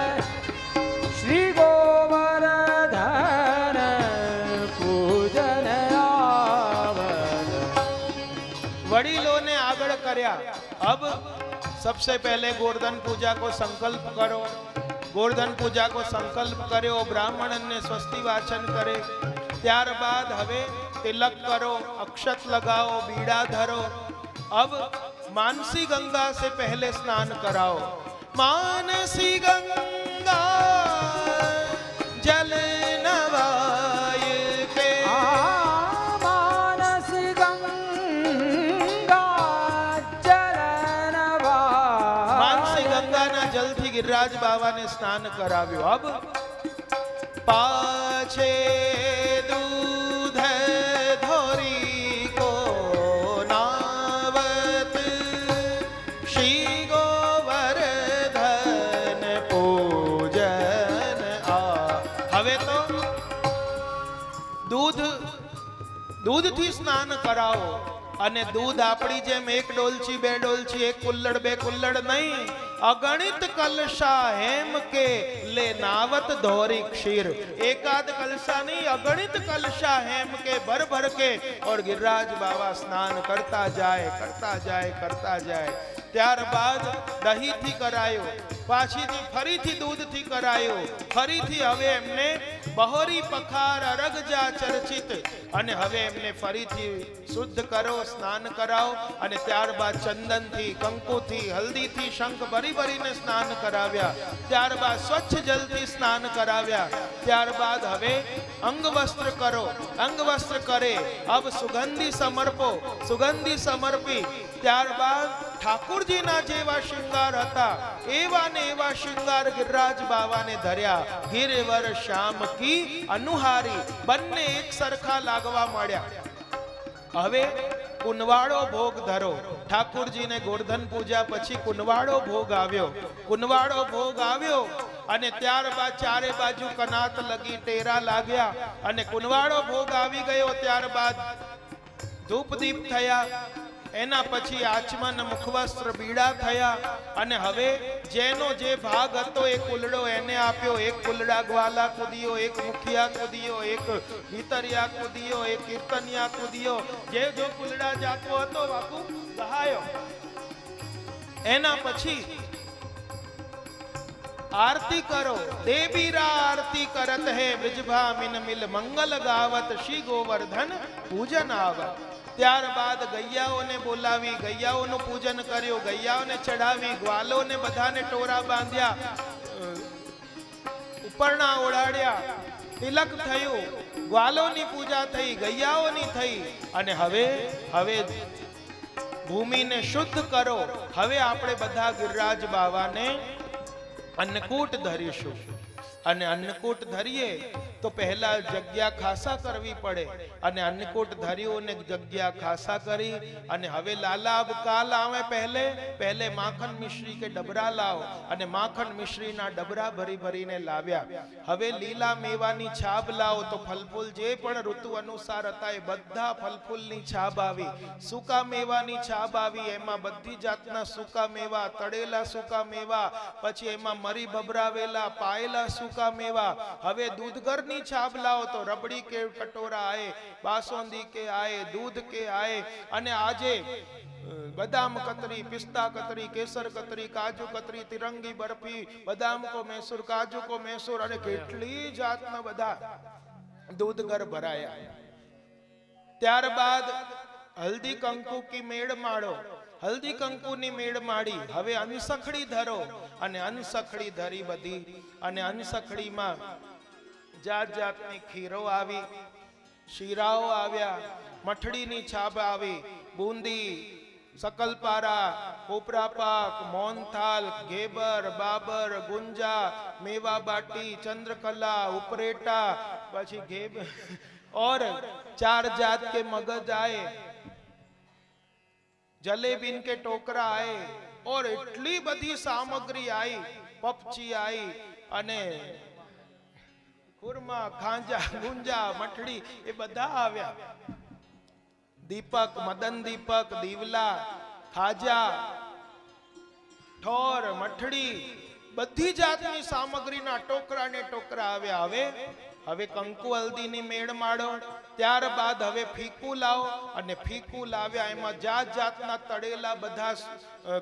શ્રી ગોવર્ધન પૂજન આવન. वडीलों ने आगड़ कर्या. अब सबसे पहले गोवर्धन पूजा को संकल्प करो. गोवर्धन पूजा को संकल्प કર્યો. બ્રાહ્મણ ને સ્વસ્તિ વાચન કરે. ત્યારબાદ હવે तिलक करो, अक्षत लगाओ, बीड़ा धरो. अब मानसी गंगा से पहले स्नान कराओ. मानसी गंगा जल नवाय के. માનસી ગંગા જલ નવાય. मानसी गंगा ना जल थी गिरिराज बाबा ने स्नान कराव्यो. अब पाछे दूध धोरी को नावत श्री गोवर्धन पूजन आ. હવે તો દૂધથી સ્નાન કરાવો. અને દૂધ આપણી જેમ એક ડોલચી બે ડોલચી એક કુલ્લડ બે કુલ્લડ નહીં, અગણિત કલશા હેમ કે લે નાવત ધોરી क्षीर. एकाद कलशा नहीं, अगणित कलशा हेम के भर भर के और गिरिराज बाबा स्नान करता जाए करता जाए करता जाए. ત્યારબાદ દહીંથી કરાયો, પાછીથી ફરીથી દૂધથી કરાયો, ફરીથી હવે એમને બહોરી પખાર અરગજા ચર્ચિત અને હવે એમને ફરીથી શુદ્ધ કરો, સ્નાન કરાવો. અને ત્યારબાદ ચંદનથી, કંકુથી, હલ્દીથી શંખ ભરી ભરીને સ્નાન કરાવ્યા. ત્યારબાદ સ્વચ્છ જલથી સ્નાન કરાવ્યા. ત્યારબાદ હવે અંગવસ્ત્ર કરો. અંગવસ્ત્ર કરે અબ સુગંધી સમર્પો. સુગંધી સમર્પી ત્યારબાદ ઠાકુરજીના જેવા શૃંગાર હતા એવા ને એવા શૃંગાર ગિરિરાજ બાવાને ધર્યા. ગિરિવર શ્યામ કી અનુહારી બંને એક સરખા લાગવા માંડ્યા. હવે કુનવાળો ભોગ ધરો. ઠાકુરજીને ગોવર્ધન પૂજા પછી કુનવાળો ભોગ આવ્યો. કુનવાળો ભોગ આવ્યો અને ત્યારબાદ ચારે બાજુ કનાત લગી, ટેરા લાગ્યા અને કુનવાળો ભોગ આવી ગયો. ત્યારબાદ ધૂપ દીપ થયા. એના પછી આચમન, મુખવસ્ત્ર, બીડા થયા અને હવે જેનો જે ભાગ હતો એ કુલડો એને આપ્યો. એક કુલડા ગ્વાલા કૂદિયો, એક મુખિયા કૂદિયો, એક ભીતરિયા કૂદિયો, એક કીર્તનિયા કૂદિયો. જે જો કુલડા જાતો હતો બાપુ ગહાયો. એના પછી आरती करो. देवीरा आरती करत है ब्रिजभामिन मिल मंगल गावत श्री गोवर्धन पूजन आवत. ત્યારબાદ ગૈયાઓને બોલાવી, ગૈયાઓનું પૂજન કર્યું, ગૈયાઓને ચડાવી, ગ્વાલોને બધાને ટોરા બાંધ્યા, ઉપરણા ઓળાડ્યા, તિલક થયું, ગ્વાલોની પૂજા થઈ, ગૈયાઓની થઈ. અને હવે ભૂમિને શુદ્ધ કરો. હવે આપણે બધા ગિરિરાજ બાવાને અન્નકૂટ ધરીશું અને અન્નકૂટ ધરીએ તો પહેલા જગ્યા ખાસા કરવી પડે અને અન્નકૂટ ધર્યું ને જગ્યા ખાસા કરી અને હવે લાલા અબ કાલ આવે પહેલે માખણ મિશ્રી કે ડબરા લાવો અને માખણ મિશ્રીના ડબરા ભરી ભરીને લાવ્યા. હવે લીલા મેવાની છાબ લાવો તો ફલફૂલ જે પણ ઋતુ અનુસાર હતા એ બધા ફલફૂલની છાબ આવી. સૂકા મેવાની છાબ આવી, એમાં બધી જાતના સૂકા મેવા, તળેલા સૂકા મેવા, પછી એમાં મરી ભભરાવેલા પાયેલા સૂકા મેવા. હવે દૂધગરની છાબ લાવો તો રબડી કે કટોરા આए, બાસુંદી के आए, दूध के आए. અને આજે बदाम कतरी, पिस्ता कतरी, केसर कतरी, काजू कतरी, तिरंगी बर्फी, बदाम को मैसूर, काजू को मैसूर અને કેટલી જાતના બધા દૂધગર ભરાયા. ત્યારબાદ હલ્દી કંકુ કી મેળ માળો, હલ્દી કંકુની મેળ માડી. હવે અનસખડી ધરો અને અનસખડી ધરી બધી અને અનસખડીમાં જાત જાતની ખીરો આવી, શીરાઓ આવ્યા, મઠડીની છાબ આવી, બુંદી, सकलपारा, कोपरा पाक, मोहनथाल, घेबर, बाबर, गुंजा, मेवा बाटी, चंद्रकला, उपरेटा, પછી घेबर और 4 जात के मगज आए, जलेबीन के टोकरा आए और એટલી બધી સામગ્રી आई, પપચી आई અને खुरमा, खांजा, गुंजा, मठड़ी એ બધા આવ્યા. दीपक, मदन दीपक, दीवला, खाजा, ठोर, मठड़ी બધી જાતની સામગ્રીના ટોકરા ને ટોકરા આવ્યા. હવે કંકુ હલ્દીની મેળ માડો. ત્યારબાદ હવે ફીકું લાવો અને ફીકું લાવ્યા. એમાં જાત જાતના તળેલા બધા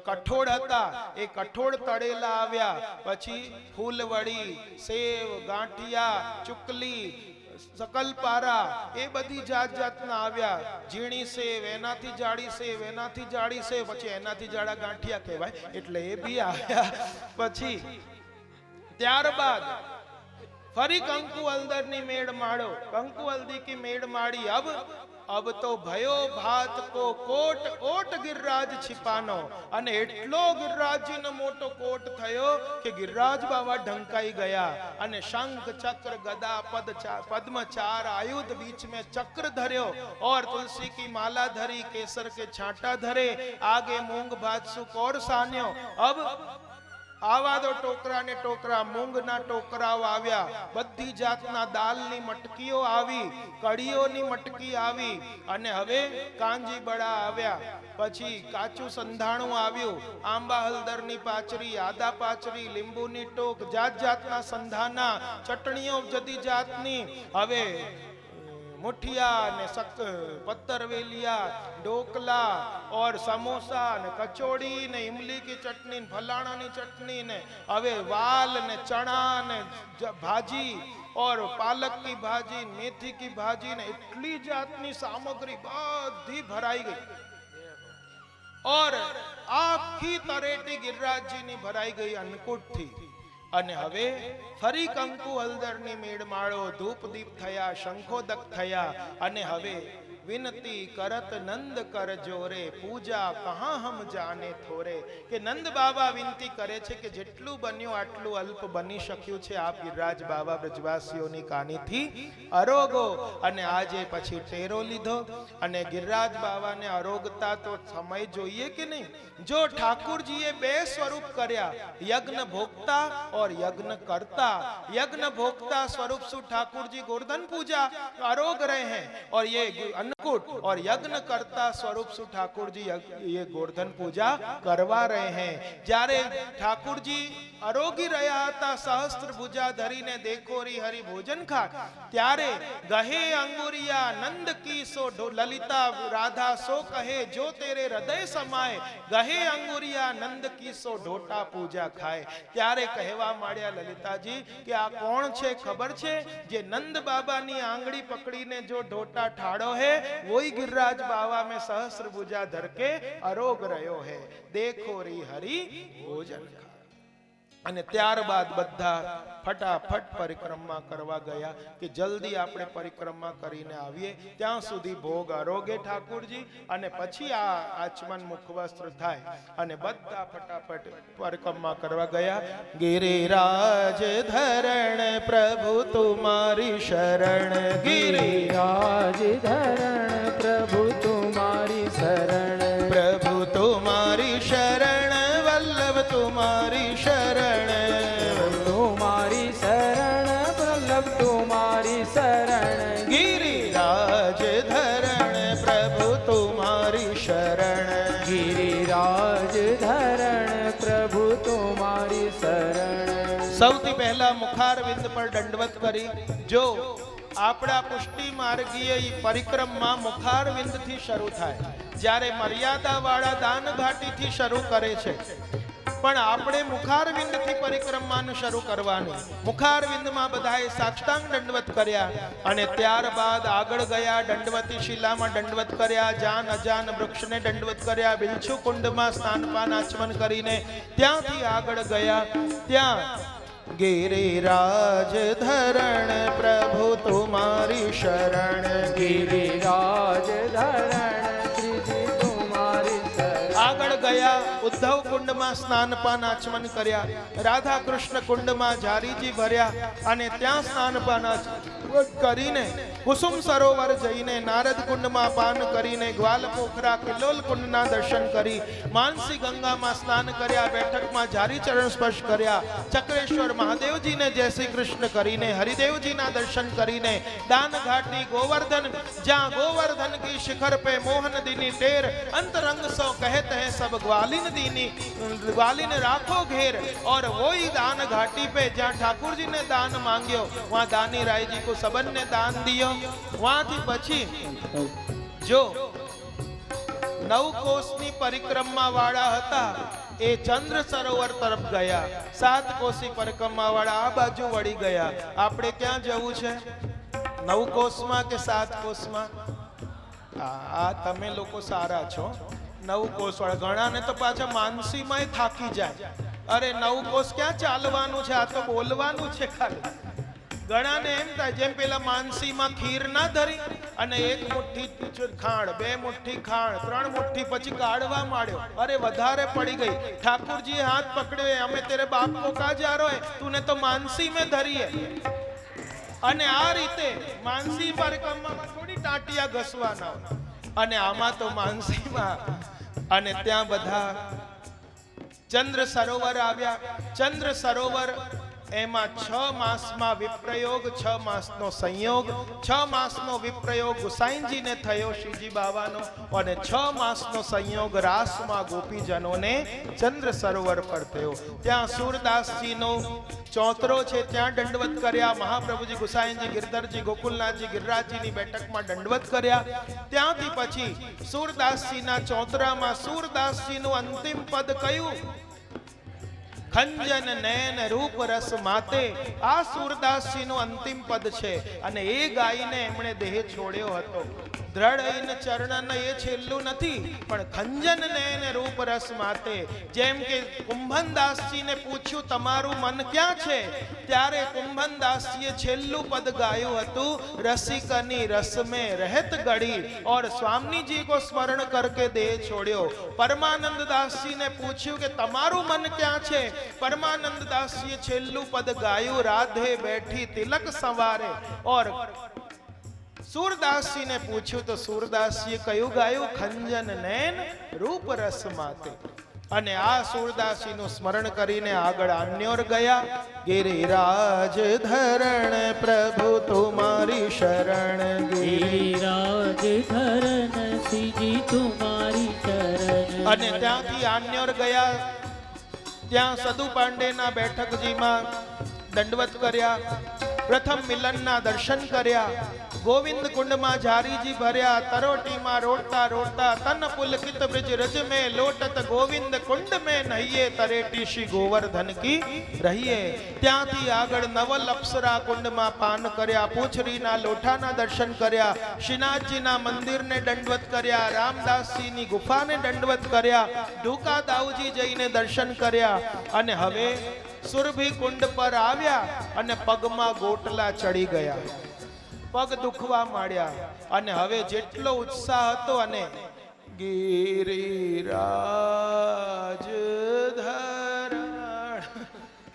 કઠોળ હતા, એ કઠોળ તળેલા આવ્યા. પછી ફૂલવડી, સેવ, ગાંઠિયા, ચુકલી, सकलपारा એ બધી જાત જાતના આવ્યા. ઝીણી સેવ, એનાથી જાડી સેવ, એનાથી જાડી સેવ, પછી એનાથી જાડા ગાંઠિયા કહેવાય એટલે એ બી આવ્યા. પછી ત્યારબાદ ફરી કંકુ હલ્દરની મેળ માડો, કંકુ હલ્દી કી મેળ માડી. अब तो भयो भात को कोट ओट गिरिराज छिपानो. અને એટલો गिरिराजજીનો મોટો કોટ થયો કે गिरिराज બાવા ઢંકાઈ ગયા અને શંખ ચક્ર ગદા पद्म 4 आयुध बीच में चक्र धर्यो और तुलसी की माला धरी, केसर के छांटा धरे, आगे मूंग भात सुक और सान्यो. अब આવા તો ટોકરા ને ટોકરા મૂંગના ટોકરાઓ આવ્યા, બધી જાતના દાલની મટકીઓ આવી, કઢીઓની મટકી આવી અને હવે કાંજી બળા આવ્યા. પછી કાચું સંધાણું આવ્યું, આંબા હળદરની પાચરી, આદા પાચરી, લીંબુની ટોક, જાત જાતના સંધાના, ચટણીઓ જદી જાતની. હવે मुठिया ने पत्तरवेलिया, ढोकला और समोसा ने कचौड़ी ने इमली की चटनी, फलाणा की चटनी ने हवे वाल ने चना ने भाजी और पालक की भाजी, मेथी की भाजी ने इतनी जातनी सामग्री बधी भराई गई और आखी तरेटी गिरिराज जी ने भराई गई अन्नकूट थी. અને હવે ફરી કંકુ હળદરની મેળ માળો, ધૂપ દીપ થયા, શંખોદક થયા અને હવે વિનતી કરત નંદ કર જોરે, પૂજા કહા હમ જાને થોરે. કે નંદ બાબા વિનંતી કરે છે કે જેટલું બન્યું આટલું અલ્પ બની શક્યું છે, આપ ગિરિરાજ બાબા બ્રજવાસીઓની કાનીથી અરોગો. અને આજે પછી ટેરો લીધો અને ગિરિરાજ બાબાને અરોગતા તો સમય જોઈએ કે નહીં. જો ઠાકુરજીએ 2 સ્વરૂપ કર્યા, યજ્ઞ ભોગતા और यज्ञ करता. यज्ञ भोक्ता स्वरूप से ठाकुर जी गोवर्धन पूजा आरोग रहे हैं और ये अन्नकूट, और यज्ञ करता स्वरूप से ठाकुर जी ये गोवर्धन पूजा करवा रहे हैं. જ્યારે ઠાકુર જી આરોગી રહ્યા હતા, સહસ્ત્ર ભુજા ધરીને દેખોરી હરિ ભોજન ખા, ત્યારે ગહે અંગુરિયા નંદ કી સો લલિતા રાધા સો કહે, જો તેરે હૃદય સમાય, ગહે અંગુરિયા નંદ કી સો ઢોટા પૂજા ખાય. ત્યારે કહેવા માંડ્યા લલિતાજી કે આ કોણ છે ખબર છે? જે નંદ બાબાની આંગળી પકડીને જો ઢોટા ઠાડો है वही गिरिराज बाबा में सहस्र भुजा धर के अरोग रहो है. देखो री हरि भोजन खा. અને ત્યારબાદ બધા ફટાફટ પરિક્રમા કરવા ગયા કે જલ્દી આપણે પરિક્રમા કરીને આવીએ, ત્યાં સુધી ભોગ આરોગે ઠાકુરજી, અને પછી આ આચમન મુખવસ્ત્ર થાય અને બધા ફટાફટ પરિક્રમા કરવા ગયા. ગિરિરાજ ધરણ પ્રભુ તુમારી શરણ, ગિરિરાજ ધરણ પ્રભુ તુમારી શરણ, પ્રભુ તુમારી શરણ, વલ્લભ તુમારી શરણ, તુમારી શરણ, વલ્લભ તુમારી શરણ, ગિરિરાજ ધરણ પ્રભુ તુમારી શરણ, ગિરિરાજ ધરણ પ્રભુ તુમારી શરણ. સૌથી પહેલા મુખારવિંદ પર દંડવત કરી. જો આપણા પુષ્ટિ માર્ગીય ઈ પરિક્રમા મુખારવિંદ થી શરૂ થાય, જ્યારે મર્યાદા વાળા દાન ઘાટી થી શરૂ કરે છે, પણ આપણે મુખારવિંદ થી પરિક્રમાનું શરૂ કરવાની. મુખારવિંદમાં બધાએ સાષ્ટાંગ દંડવત કર્યા અને ત્યારબાદ આગળ ગયા. દંડવતી શિલામાં દંડવત કર્યા, જાન અજાન વૃક્ષને દંડવત કર્યા, બિલછુ કુંડમાં સ્નાનપાન આચમન કરીને ત્યાંથી આગળ ગયા. ત્યાં ગિરિરાજ ધરણ પ્રભુ તુમારી શરણ, ગિરિરાજ ધરણ શ્રીજી તુમારી શરણ. આગળ ગયા. ઉદ્ધવ કુંડમાં સ્નાનપાન આચમન કર્યા, રાધા કૃષ્ણ કુંડમાં જારીજી ભર્યા અને ત્યાં સ્નાનપાન આચમન કરીને કુસુમ સરોવર જઈને નારદ કુંડમાં પાન કરીને ગ્વાલ પોખરા કિલ્લોલ કુંડના દર્શન કરી માનસી ગંગામાં સ્નાન કર્યા, બેઠકમાં જારી ચરણ સ્પર્શ કર્યા, ચક્રેશ્વર મહાદેવજીને જય શ્રી કૃષ્ણ કરીને હરિદેવજીના દર્શન કરીને દાન ઘાટી ગોવર્ધન, જ્યાં ગોવર્ધન કી શિખર पे मोहन दीनी टेर, अंतरंग सो कहते हैं सब ग्वालिन दीनी, ग्वालिन राखो घेर. और वही दान घाटी पे जहाँ ठाकुर जी ने दान मांग्यो, वहाँ दानी राय जी को सबन ने दान दियो. वहाँ थी પછી જો 9 કોસની પરિક્રમા વાળા હતા એ ચંદ્ર સરોવર તરફ ગયા, 7 કોસી પરિક્રમા વાળા આ બાજુ વળી ગયા. આપણે ક્યાં જવું છે? 9 કોસમાં કે 7 કોસમાં? આ તમે લોકો સારા છો. 9 કોસ વાળા ઘણાને તો પાછા માનસીમાં થાકી જાય. અરે 9 કોસ ક્યાં ચાલવાનું છે, આ તો બોલવાનું છે ખાલી. ઘણાને એમ થાય જેમ પેલા માનસીમાં ખીર ના ધરી અને 1 મુઠ્ઠી ખાંડ, 2 મુઠ્ઠી ખાંડ, 3 મુઠ્ઠી પછી કાઢવા માંડ્યો. અરે વધારે પડી ગઈ. ઠાकुरજી હાથ પકડ્યો, અમે તેરે બાપ કો કા જા રહો હે, તુને તો માનસી में धरी है. અને આ રીતે માનસી પરિક્રમામાં થોડી ટાટિયા ઘસવાના અને આમાં તો માનસીમાં. અને ત્યાં બધા ચંદ્ર સરોવર આવ્યા. ચંદ્ર સરોવર એમાં 6 માસમાં વિપ્રયોગ, 6 માસનો સંયોગ, 6 માસનો વિપ્રયોગ ગુસાઈજીને થયો શ્રીજી બાવાનો, અને 6 માસનો સંયોગ રાસમાં ગોપીજનોને ચંદ્ર સરોવર પર થયો. ત્યાં સુરદાસજીનો ચોતરો છે, ત્યાં દંડવત કર્યા. મહાપ્રભુજી, ગુસાઈજી, ગિરધરજી, ગોકુલનાથજી, ગિરિરાજજીની બેઠકમાં દંડવત કર્યા. ત્યાંથી પછી સુરદાસજીના ચોતરામાં સુરદાસજીનું અંતિમ પદ કયું? ખંજન નયન રૂપ રસ માતે. આ સુરદાસજીનું અંતિમ પદ છે અને એ ગાઈને એમણે દેહ છોડ્યો હતો. દ્રઢ ચરણ એ છેલ્લું નથી, પણ ખંજન નયન રૂપ રસ માતે. જેમ કે કુંભનદાસજીને પૂછ્યું તમારું મન ક્યાં છે, ત્યારે કુંભનદાસજીએ છેલ્લું પદ ગાયું હતું, રસિકની રસ में रहत गड़ी, और स्वामी जी को स्मरण करके देह छोड़्यो. પરમાનંદ દાસજીને પૂછ્યું કે તમારું મન ક્યાં છે, પરમાનંદ દાસજીએ છેલ્લું પદ ગાયું, રાધે બેઠી તિલક સવારે. और सूरदासजी ने पूछ्યું તો सूरदासजीએ કયું ગાયું? ખંજન નયન રૂપ રસ માતે. અને આ सूरदासजीનું સ્મરણ કરીને આગળ આન્યોર ગયા. ગિરિરાજ ધરણ પ્રભુ તુમારી શરણ, ગિરિરાજ ધરણ શ્રીજી તુમારી શરણ. અને ત્યાંથી આન્યોર ગયા. ત્યાં સદુ પાંડેના બેઠકજીમાં દંડવત કર્યા. પ્રથમ મિલનના દર્શન કર્યા. ગોવિંદ કુંડમાં જારીજી ભર્યા. તરોટીમાં રોડતા રોડતા તન પુલકિત બ્રિજ રજ में लोटत गोविंद कुंड में नहिए, तरेटी श्री गोवर्धन की रहिए. ત્યાંથી આગળ નવલ અપ્સરા કુંડમાં પાન કર્યા. પૂંછરીના લોઠાના દર્શન કર્યા. શ્રીનાથજીના મંદિરને દંડવત કર્યા. રામદાસજીની ગુફાને દંડવત કર્યા. ઢુકા દાઉજી જઈને દર્શન કર્યા. અને હવે સુરભી કુંડ પર આવ્યા અને પગમાં ગોટલા ચડી ગયા, પગ દુખવા માંડ્યા અને હવે જેટલો ઉત્સાહ હતો અને ગિરિરાજ ધરણ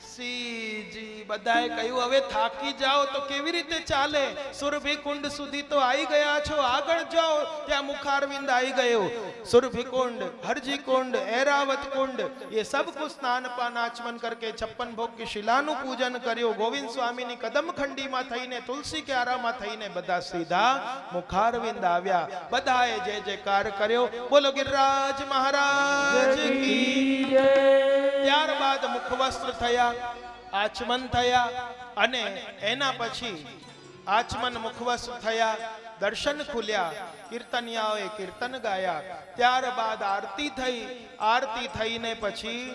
શ્રીજી બધાએ કહ્યું હવે થાકી જાઓ તો કેવી રીતે ચાલે, સુરભી કુંડ સુધી તો આવી ગયા છો, આગળ જાઓ. ત્યાં મુખારવિંદ આવી ગયો. सुरभि कुंड, हरजी कुंड, ऐरावत कुंड, ये सब को स्नान पान आचमन करके 56 भोग की शिलानु पूजन કર્યો. ગોવિંદ સ્વામીની કદમ ખંડીમાં થઈને, તુલસી ક્યારામાં થઈને બધા સીધા મુખારવિંદ આવ્યા. બધાએ જય જયકાર કર્યો. બોલો ગિરિરાજ મહારાજ કી જય. ત્યારબાદ મુખવસ્ત્ર થયા, આચમન થયા અને એના પછી આચમન મુખવસ્ત્ર થયા, દર્શન ખુલ્યા, કીર્તનિયાઓએ કીર્તન ગાયા. ત્યારબાદ આરતી થઈ. આરતી થઈને પછી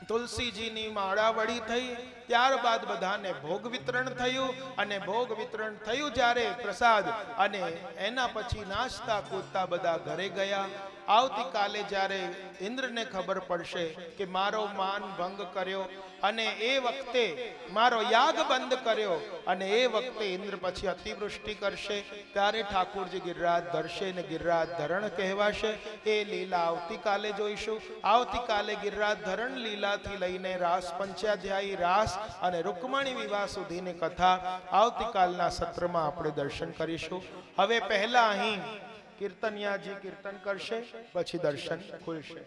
તુલસીજીની માળાવડી થઈ. ત્યારબાદ બધાને ભોગ વિતરણ થયું અને ભોગ વિતરણ થયું જ્યારે પ્રસાદ, અને એના પછી નાચતા કૂદતા બધા ઘરે ગયા. આવતીકાલે જ્યારે ઇન્દ્રને ખબર પડશે કે મારો માન ભંગ કર્યો અને એ વખતે મારો યાગ બંધ કર્યો અને એ વખતે ઇન્દ્ર પછી અતિવૃષ્ટિ કરશે, ત્યારે ઠાકોરજી ગિરિરાજ ધરશે ને ગિરિરાજ ધરણ કહેવાશે. એ લીલા આવતીકાલે જોઈશું. આવતીકાલે ગિરિરાજ ધરણ લીલાથી લઈને રાસ પંચાધ્યાયી રાસ અને રૂકમણી વિવાહ સુધીની કથા આવતીકાલના સત્રમાં આપણે દર્શન કરીશું. હવે પહેલા અહીં કીર્તનિયાજી કીર્તન કરશે, પછી દર્શન ખુલશે.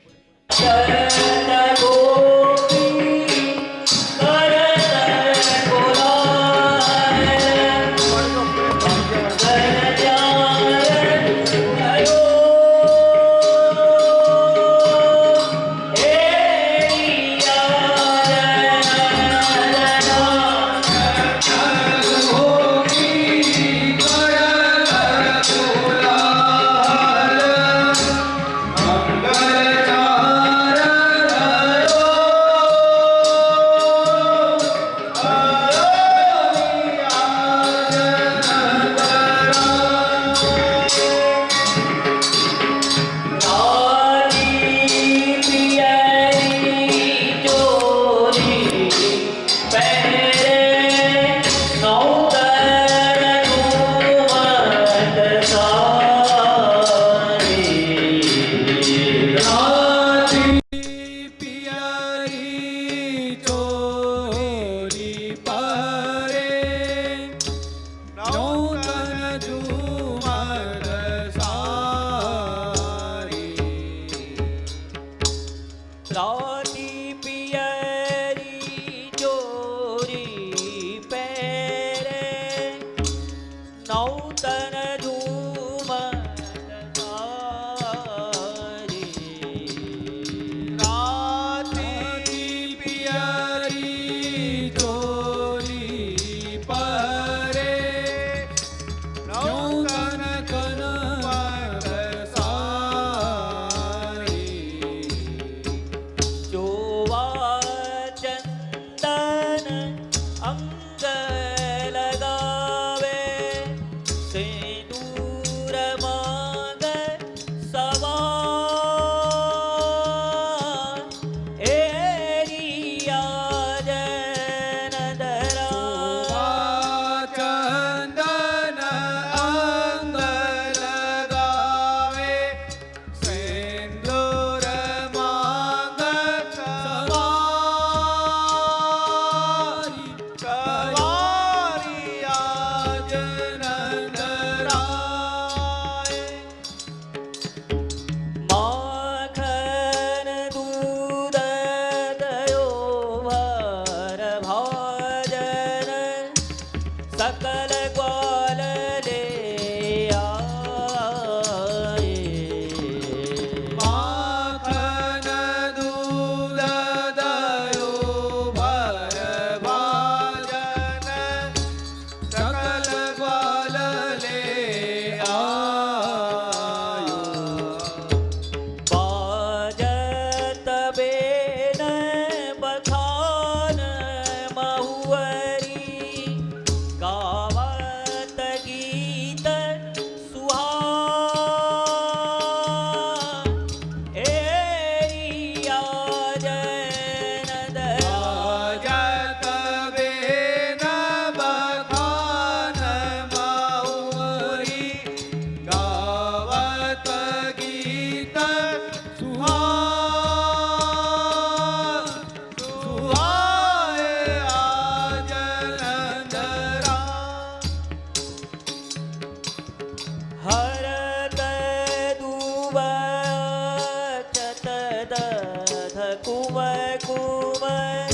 દધ કુંવર કુંવર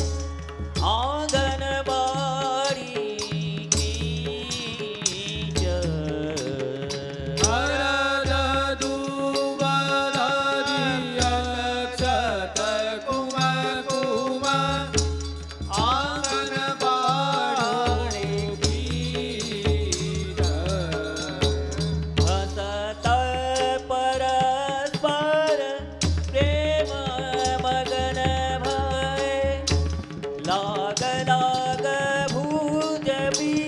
આંગણવાડી કીચ અરદ દુબલદી અક્ષત કુમર કુમર આંગણવાડી ગીત હસત પરસ્પર પ્રેમ મગન ભય લાગ લાગ ભુજ બી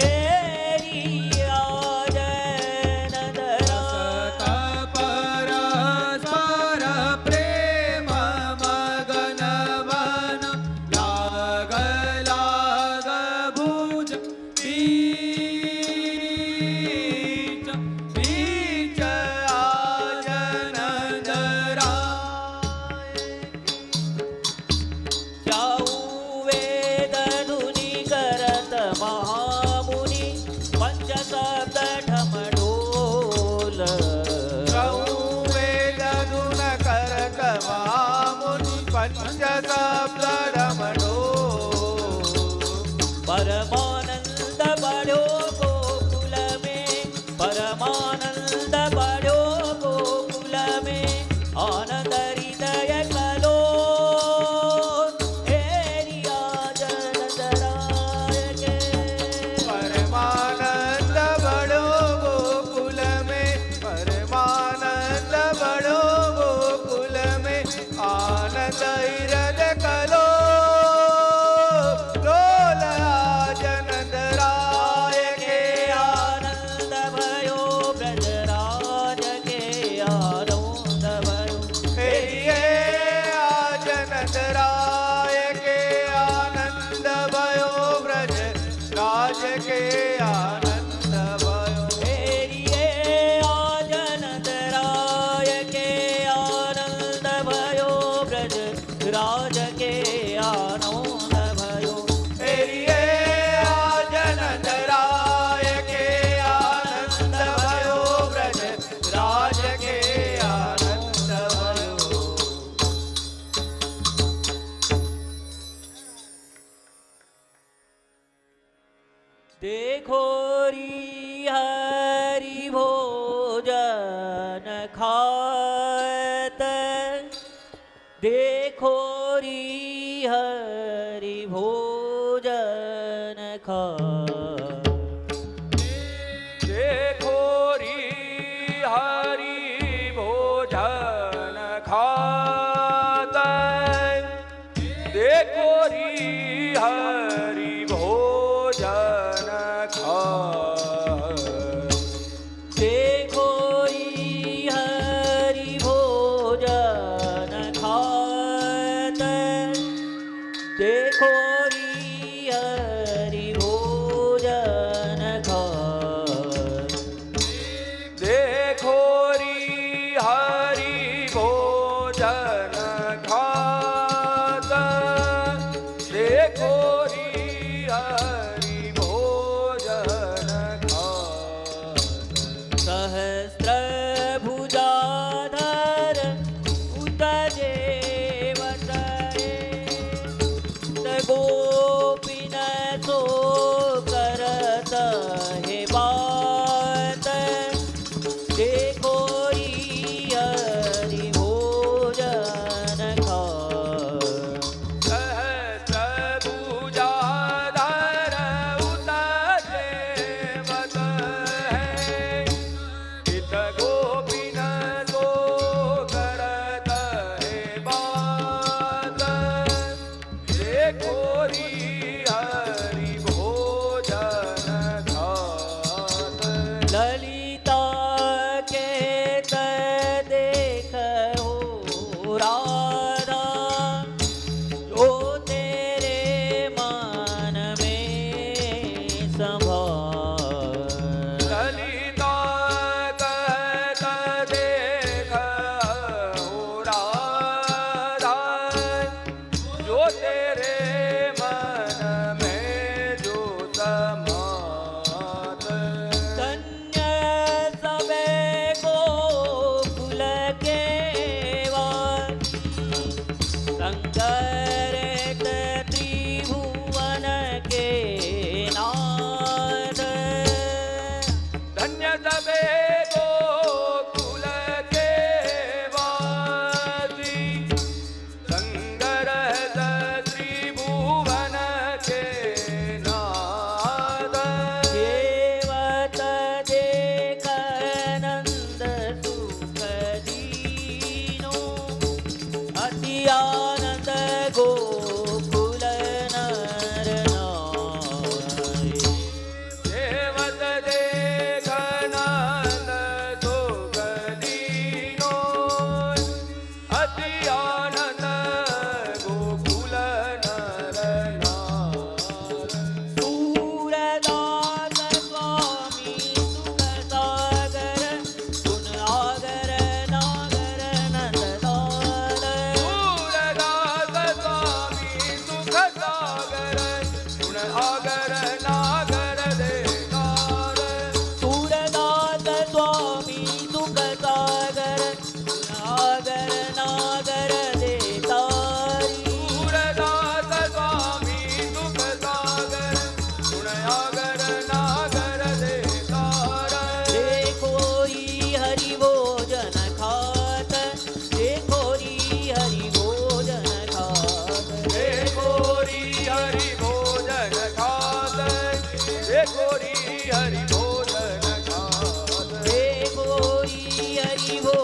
એરી આજન સત પરસ્પર પ્રેમ મગન વન લાગ લાગ ભુજ બીચ બીચ આજન જાઉ વેદ ધુનિ કરત મહામુનિ પંચ શબ્દ ઢમઢોલ વેદ ગુણ કરત મહામુનિ પંચ શબ્દ રમણો પરમાનંદ બળ્યો ગોકુલ में પરમાનંદ બળ્યો ગોકુલ में આનંદ હૃદય કલો એરી આજન ધરાય કે પરમાનંદ બળો ગોકુલ में પરમાનંદ બળો ગોકુલ में આનંદ હૃદય કલો લોલ આજનંદ રાય કે આનંદ ભયો બ્રજરાજ કે આનંદ ભયો હે આજનંદ રાય કે આનંદ ભયો બ્રજ રાજ કે આનંદ ભયો એરીએ આજનંદ રાય કે આનંદ ભયો બ્રજ રાજ કે આનંદ ભયો હે આજનંદ રાય કે આનંદ ભયો બ્રજ રાજ કે આનંદ ભયો देखो री हरि भोजन खात देखो री हरि भोजन खात देखो री हरि भोजन खात देखो री हरि भोजन खात देखो री हरि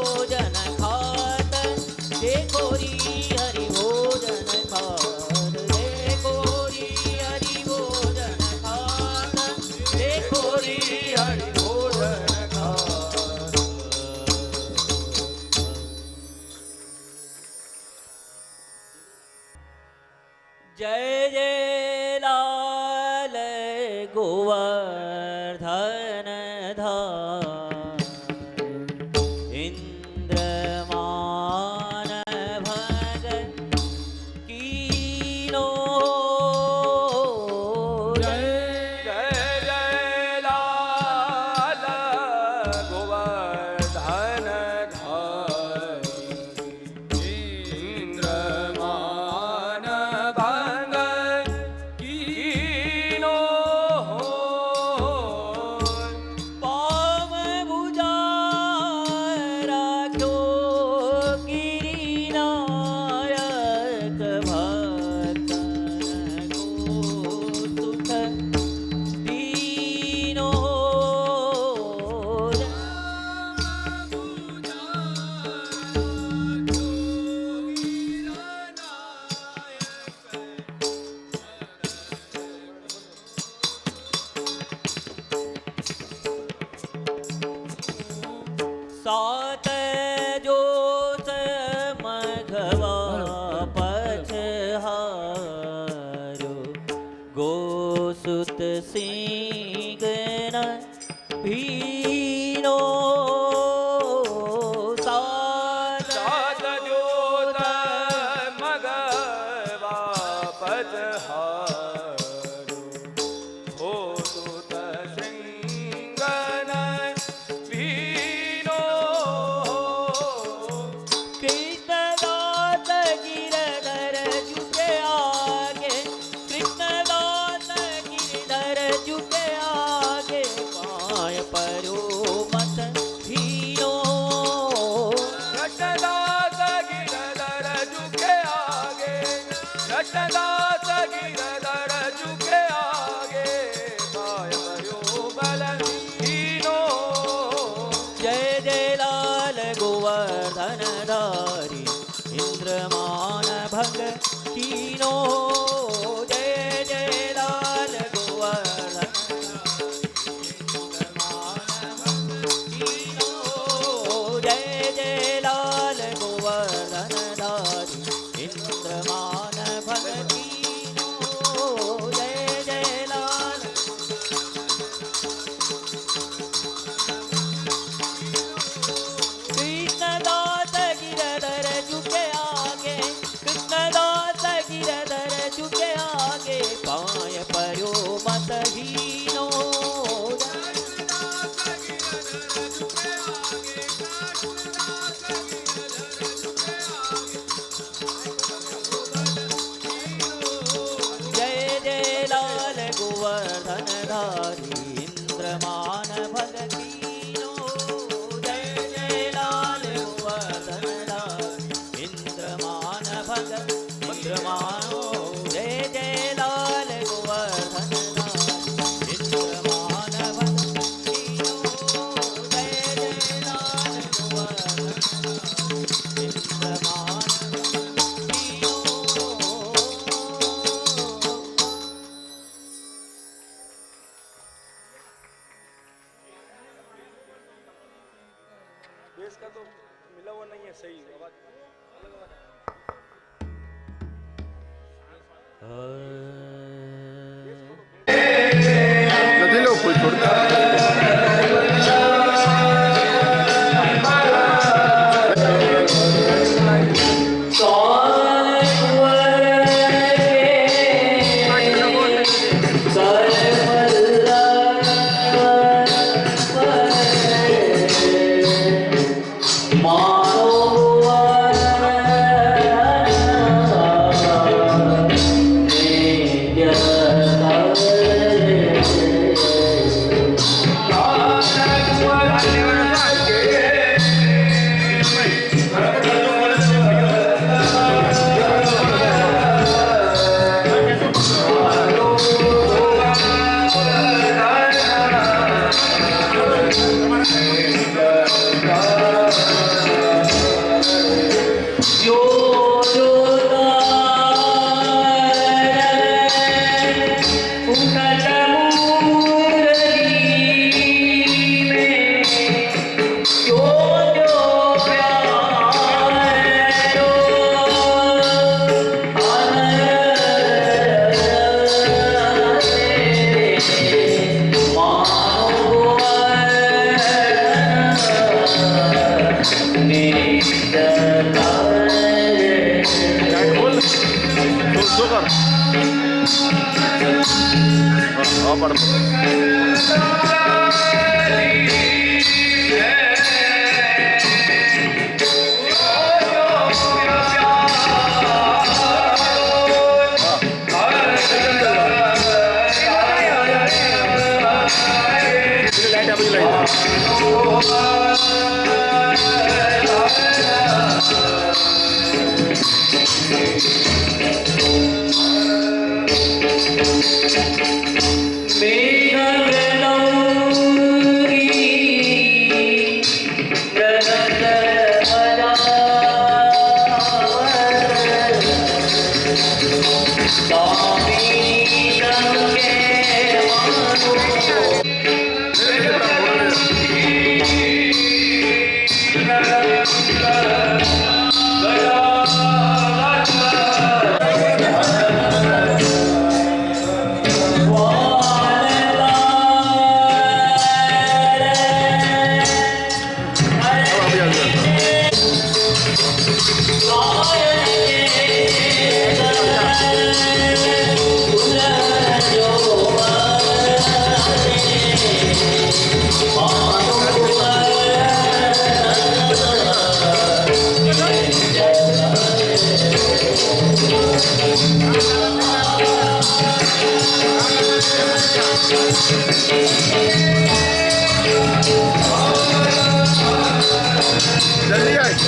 भोजन खात देखो री हरि भोजन खात देखो री हरि भोजन खात देखो री हरि भोजन खात जय जय लाल गोवर्धन धाम इंद्रमान भगत कीनो जय जय लाल गोवर्धन धारी इंद्रमान भंग कीनो पाव भुजा राख्यो गिरिनायक भक्तन को सुख दीनो सात जोत मघवा पछहारो गोसुत सिंगन भीनो सात सात जोत मगवा पजहारो हो सुत सिंगन वीनो कृष्णदास गिरधर झुके आगे कृष्णदास गिरधर झुके आगे पाय परो मत भीनो कृष्णदास गिरधर झुके आगे कृष्णदास गिरधर झुके आगे पाय पर्यो बल हीनो जय जय लाल गोवर्धन धारी इंद्रमान भंग कीनो जय जय लाल गोवर्धन कीनो जय जय लाल गोवर्धन धारी इंद्रमान भंग कीनो जय जय लाल कृष्णदास गिरधर झुके आगे कृष्णदास गिरधर झुके आगे पाय पर्यो मत हीनो जय जय लाल गोवर्धन धारी इंद्रमान भगतीनो जय जय लाल गोवर्धन धारी इंद्रमान भग इंद्रमानो जय जय लाल गोवर्धन धारी इंद्रमान भगतीनो जय जय लाल गोवर्धन धारी इंद्रमान बेस का तो मिला हुआ नहीं है सही आवाज નથી લેવું કોઈ છોડતા શું કર હા પડતો લાઈટ આપી લાઈટ જલ્દી આય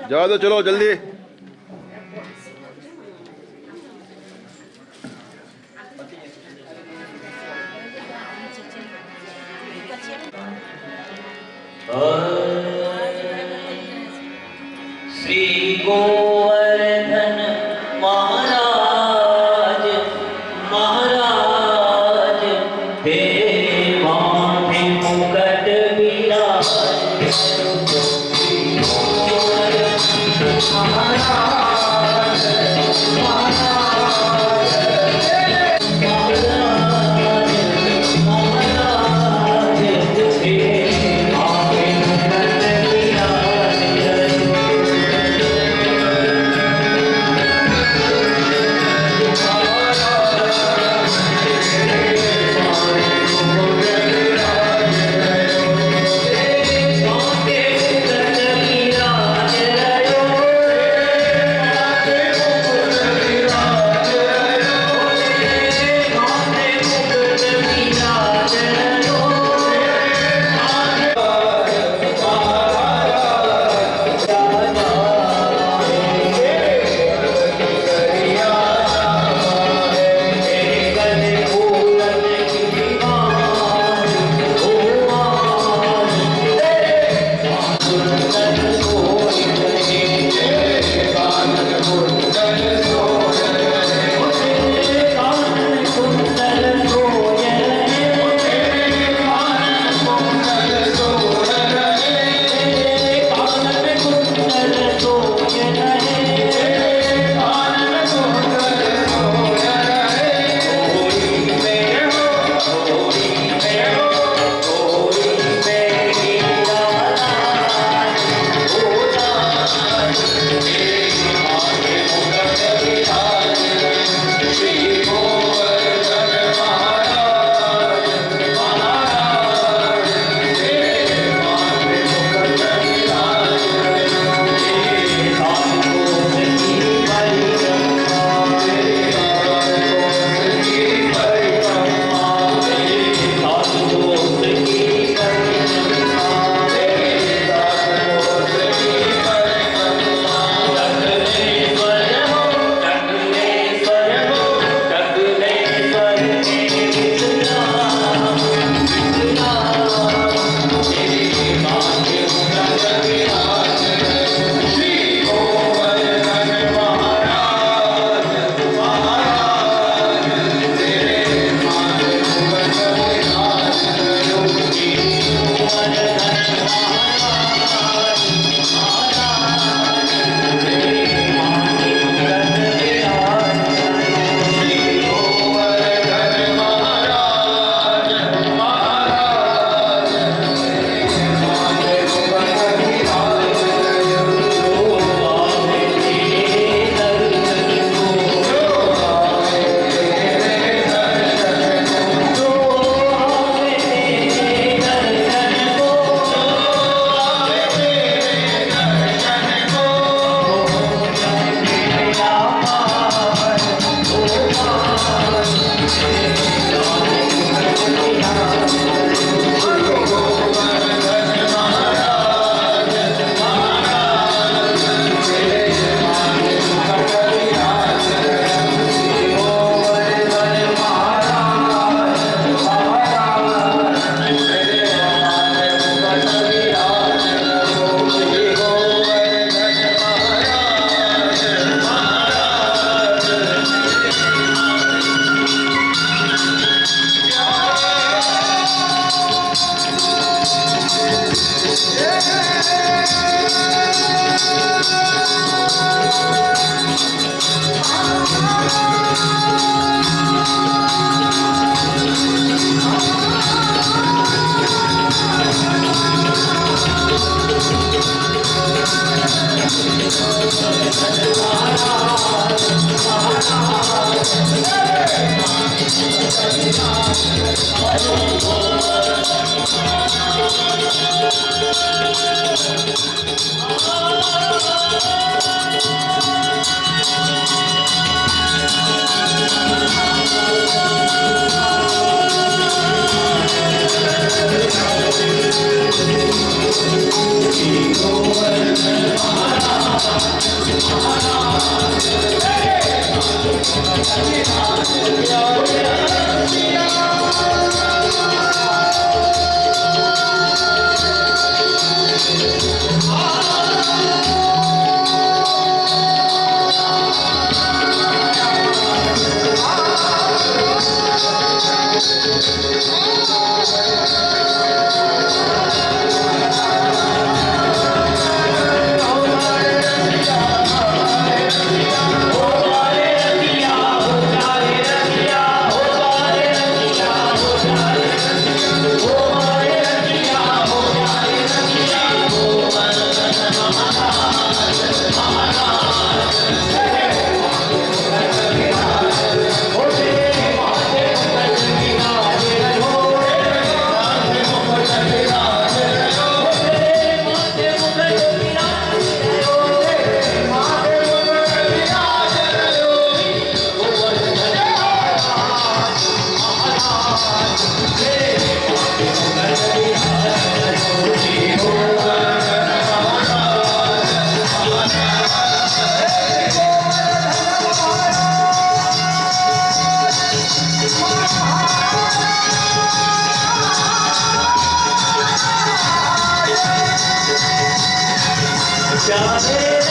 જવા દો ચલો જલ્દી શ્રી ગોવર્ધન મહારાજ મહારાજ હે માથે મુકટ બિરાજ શ્રી ગોવર્ધન મહારાજ ચાલે